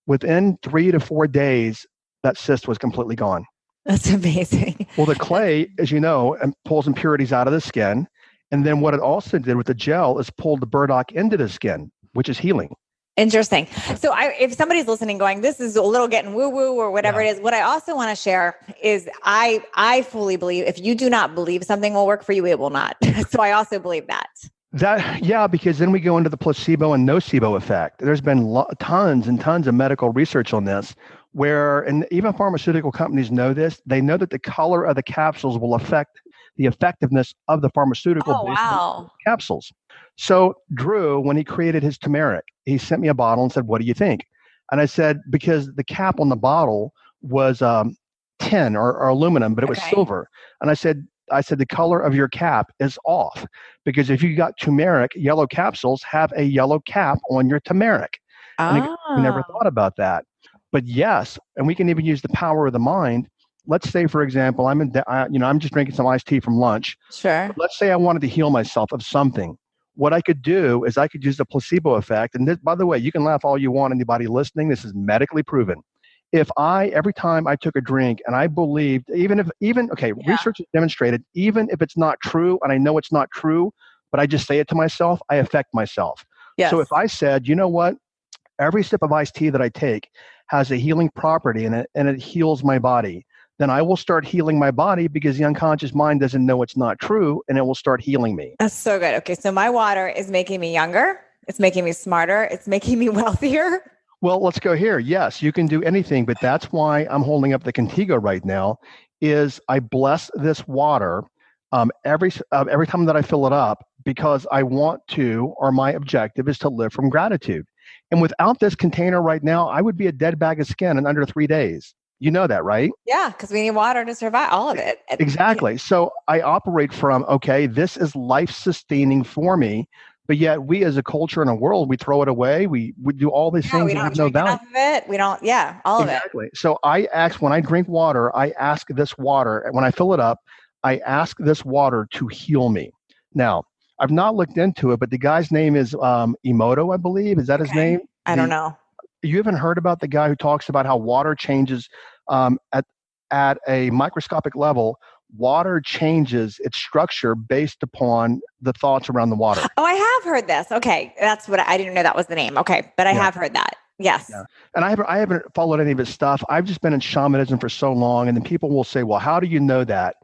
Within 3 to 4 days, that cyst was completely gone. That's amazing. Well, the clay, as you know, pulls impurities out of the skin. And then what it also did with the gel is pulled the burdock into the skin, which is healing. Interesting. So if somebody's listening going, this is a little getting woo-woo or whatever it is, what I also want to share is I fully believe if you do not believe something will work for you, it will not. So I also believe that. Because then we go into the placebo and nocebo effect. There's been tons and tons of medical research on this. where, and even pharmaceutical companies know this, they know that the color of the capsules will affect the effectiveness of the pharmaceutical Oh, based on wow. capsules. So Drew, when he created his turmeric, he sent me a bottle and said, "What do you think?" And I said, because the cap on the bottle was tin or aluminum, but it was Okay. silver. And I said, the color of your cap is off because if you got turmeric, yellow capsules have a yellow cap on your turmeric. And I never Oh, thought about that. But yes, and we can even use the power of the mind. Let's say, for example, I'm just drinking some iced tea from lunch. sure. But let's say I wanted to heal myself of something. What I could do is I could use the placebo effect. And this, by the way, you can laugh all you want, anybody listening. This is medically proven. If every time I took a drink and I believed, okay, Yeah. research has demonstrated, even if it's not true and I know it's not true, but I just say it to myself, I affect myself. So Yes. if I said, you know what, every sip of iced tea that I take has a healing property in it and it heals my body, then I will start healing my body because the unconscious mind doesn't know it's not true and it will start healing me. That's so good. Okay. So my water is making me younger. It's making me smarter. It's making me wealthier. Well, let's go here. Yes, you can do anything, but that's why I'm holding up the Contigo right now. Is I bless this water every time that I fill it up because I want to, or my objective is to live from gratitude. And without this container right now, I would be a dead bag of skin in under 3 days. You know that, right? Yeah. Because we need water to survive all of it. Exactly. So I operate from, okay, this is life sustaining for me. But yet we as a culture and a world, we throw it away. We do all these Yeah. things We that don't have no drink value. enough of it. We don't, yeah, all of it. Exactly. So when I drink water, I ask this water, when I fill it up, I ask this water to heal me. Now, I've not looked into it, but the guy's name is Emoto, I believe. Is that his Okay. name? I don't know. You haven't heard about the guy who talks about how water changes at a microscopic level? Water changes its structure based upon the thoughts around the water. Oh, I have heard this. Okay. That's what I didn't know that was the name. Okay. But I Yeah. have heard that. Yes. Yeah. And I haven't followed any of his stuff. I've just been in shamanism for so long. And then people will say, well, how do you know that?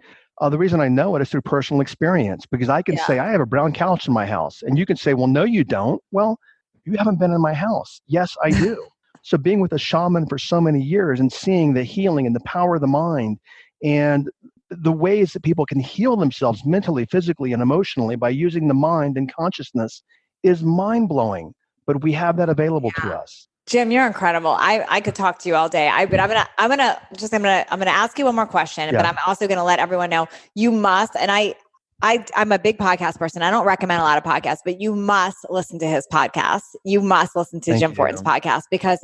The reason I know it is through personal experience because I can say, I have a brown couch in my house. And you can say, well, no, you don't. Well, you haven't been in my house. Yes, I do. So being with a shaman for so many years and seeing the healing and the power of the mind and the ways that people can heal themselves mentally, physically, and emotionally by using the mind and consciousness is mind blowing. But we have that available to us. Jim, you're incredible. I could talk to you all day. But I'm gonna ask you one more question, Yeah. but I'm also gonna let everyone know you must. And I'm a big podcast person. I don't recommend a lot of podcasts, but you must listen to his podcast. You must listen to Jim Fortin's podcast because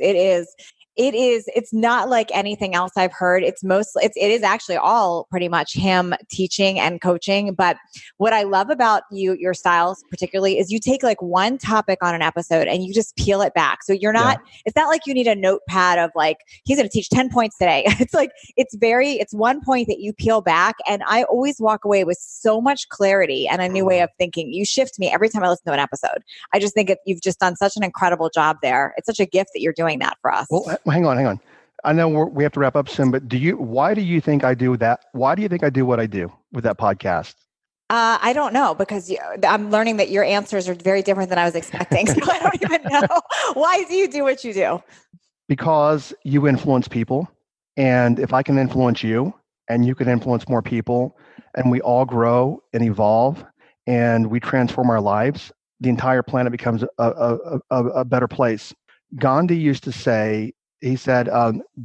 it's not like anything else I've heard. It is actually all pretty much him teaching and coaching. But what I love about your styles particularly is you take like one topic on an episode and you just peel it back. So it's not like you need a notepad of like, he's going to teach 10 points today. It's like, it's one point that you peel back. And I always walk away with so much clarity and a new way of thinking. You shift me every time I listen to an episode. I just think you've just done such an incredible job there. It's such a gift that you're doing that for us. Well, hang on. I know we have to wrap up soon, but why do you think I do that? Why do you think I do what I do with that podcast? I don't know because I'm learning that your answers are very different than I was expecting. So I don't even know. Why do you do what you do? Because you influence people. And if I can influence you and you can influence more people and we all grow and evolve and we transform our lives, the entire planet becomes a better place. Gandhi used to say, he said,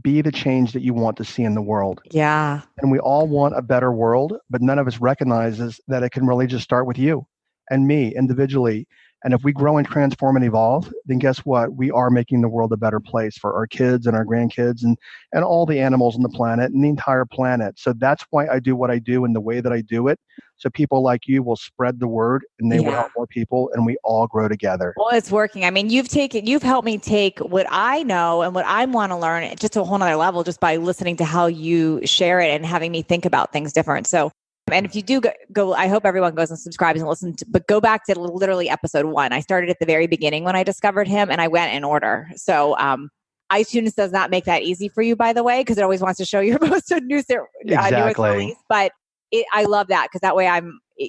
be the change that you want to see in the world. Yeah. And we all want a better world, but none of us recognizes that it can really just start with you and me individually. And if we grow and transform and evolve, then guess what? We are making the world a better place for our kids and our grandkids and all the animals on the planet and the entire planet. So that's why I do what I do and the way that I do it. So people like you will spread the word and they will help more people and we all grow together. Well, it's working. I mean, you've helped me take what I know and what I want to learn just to a whole nother level just by listening to how you share it and having me think about things different. So, and if you do go, I hope everyone goes and subscribes and listens, but go back to literally episode 1. I started at the very beginning when I discovered him and I went in order. So, iTunes does not make that easy for you, by the way, because it always wants to show your most newest release. But I love that because that way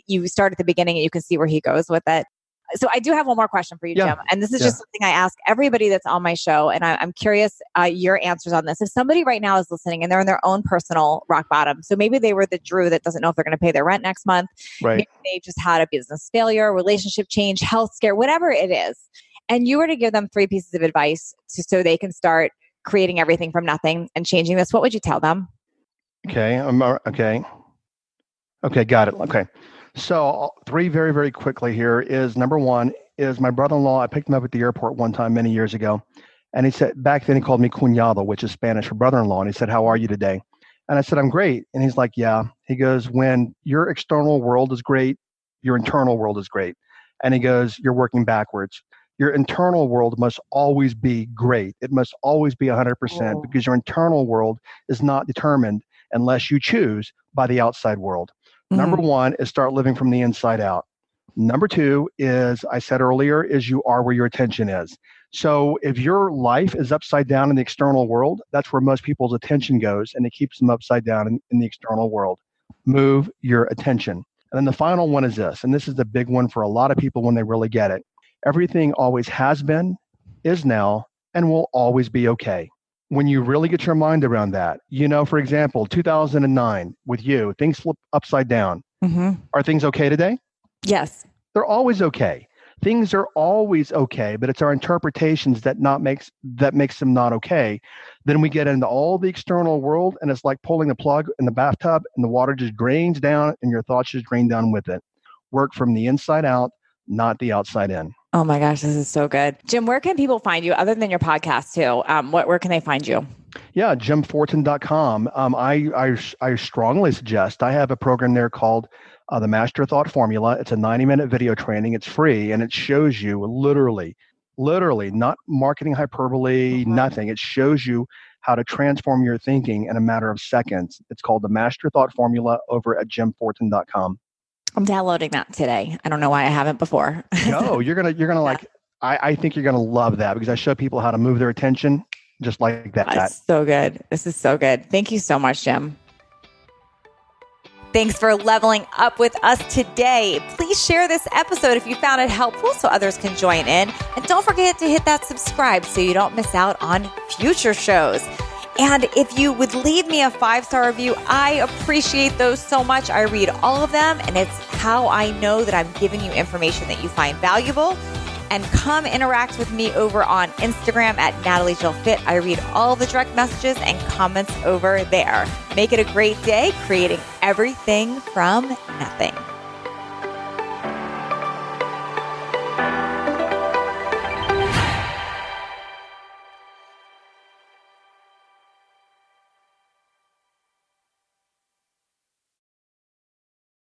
you start at the beginning and you can see where he goes with it. So I do have one more question for you, Jim. And this is just something I ask everybody that's on my show. And I'm curious your answers on this. If somebody right now is listening and they're in their own personal rock bottom, so maybe they were the Drew that doesn't know if they're going to pay their rent next month. Right. Maybe they just had a business failure, relationship change, health scare, whatever it is. And you were to give them 3 pieces of advice so they can start creating everything from nothing and changing this, what would you tell them? Okay. Okay. Got it. Okay. So 3 very, very quickly here is number 1 is my brother-in-law. I picked him up at the airport one time many years ago. And he said, back then he called me cuñado, which is Spanish for brother-in-law. And he said, how are you today? And I said, I'm great. And he's like, yeah. He goes, when your external world is great, your internal world is great. And he goes, you're working backwards. Your internal world must always be great. It must always be 100% because your internal world is not determined unless you choose by the outside world. Number 1 is start living from the inside out. Number 2 is, I said earlier, is you are where your attention is. So if your life is upside down in the external world, that's where most people's attention goes, and it keeps them upside down in the external world. Move your attention. And then the final one is this, and this is the big one for a lot of people when they really get it. Everything always has been, is now, and will always be okay. When you really get your mind around that, for example, 2009 with you, things flip upside down. Are things okay today? Yes. They're always okay. Things are always okay, but it's our interpretations that makes them not okay. Then we get into all the external world, and it's like pulling the plug in the bathtub, and the water just drains down, and your thoughts just drain down with it. Work from the inside out, not the outside in. Oh my gosh, this is so good. Jim, where can people find you other than your podcast too? Where can they find you? Yeah, jimfortin.com. I strongly suggest, I have a program there called the Master Thought Formula. It's a 90-minute video training. It's free, and it shows you literally, not marketing hyperbole, nothing. It shows you how to transform your thinking in a matter of seconds. It's called the Master Thought Formula over at jimfortin.com. I'm downloading that today. I don't know why I haven't before. No, you're gonna like. I think you're gonna love that because I show people how to move their attention just like that. That's so good. This is so good. Thank you so much, Jim. Thanks for leveling up with us today. Please share this episode if you found it helpful so others can join in. And don't forget to hit that subscribe so you don't miss out on future shows. And if you would leave me a 5-star review, I appreciate those so much. I read all of them, and it's how I know that I'm giving you information that you find valuable. And come interact with me over on Instagram at NatalieJillFit. I read all the direct messages and comments over there. Make it a great day, creating everything from nothing.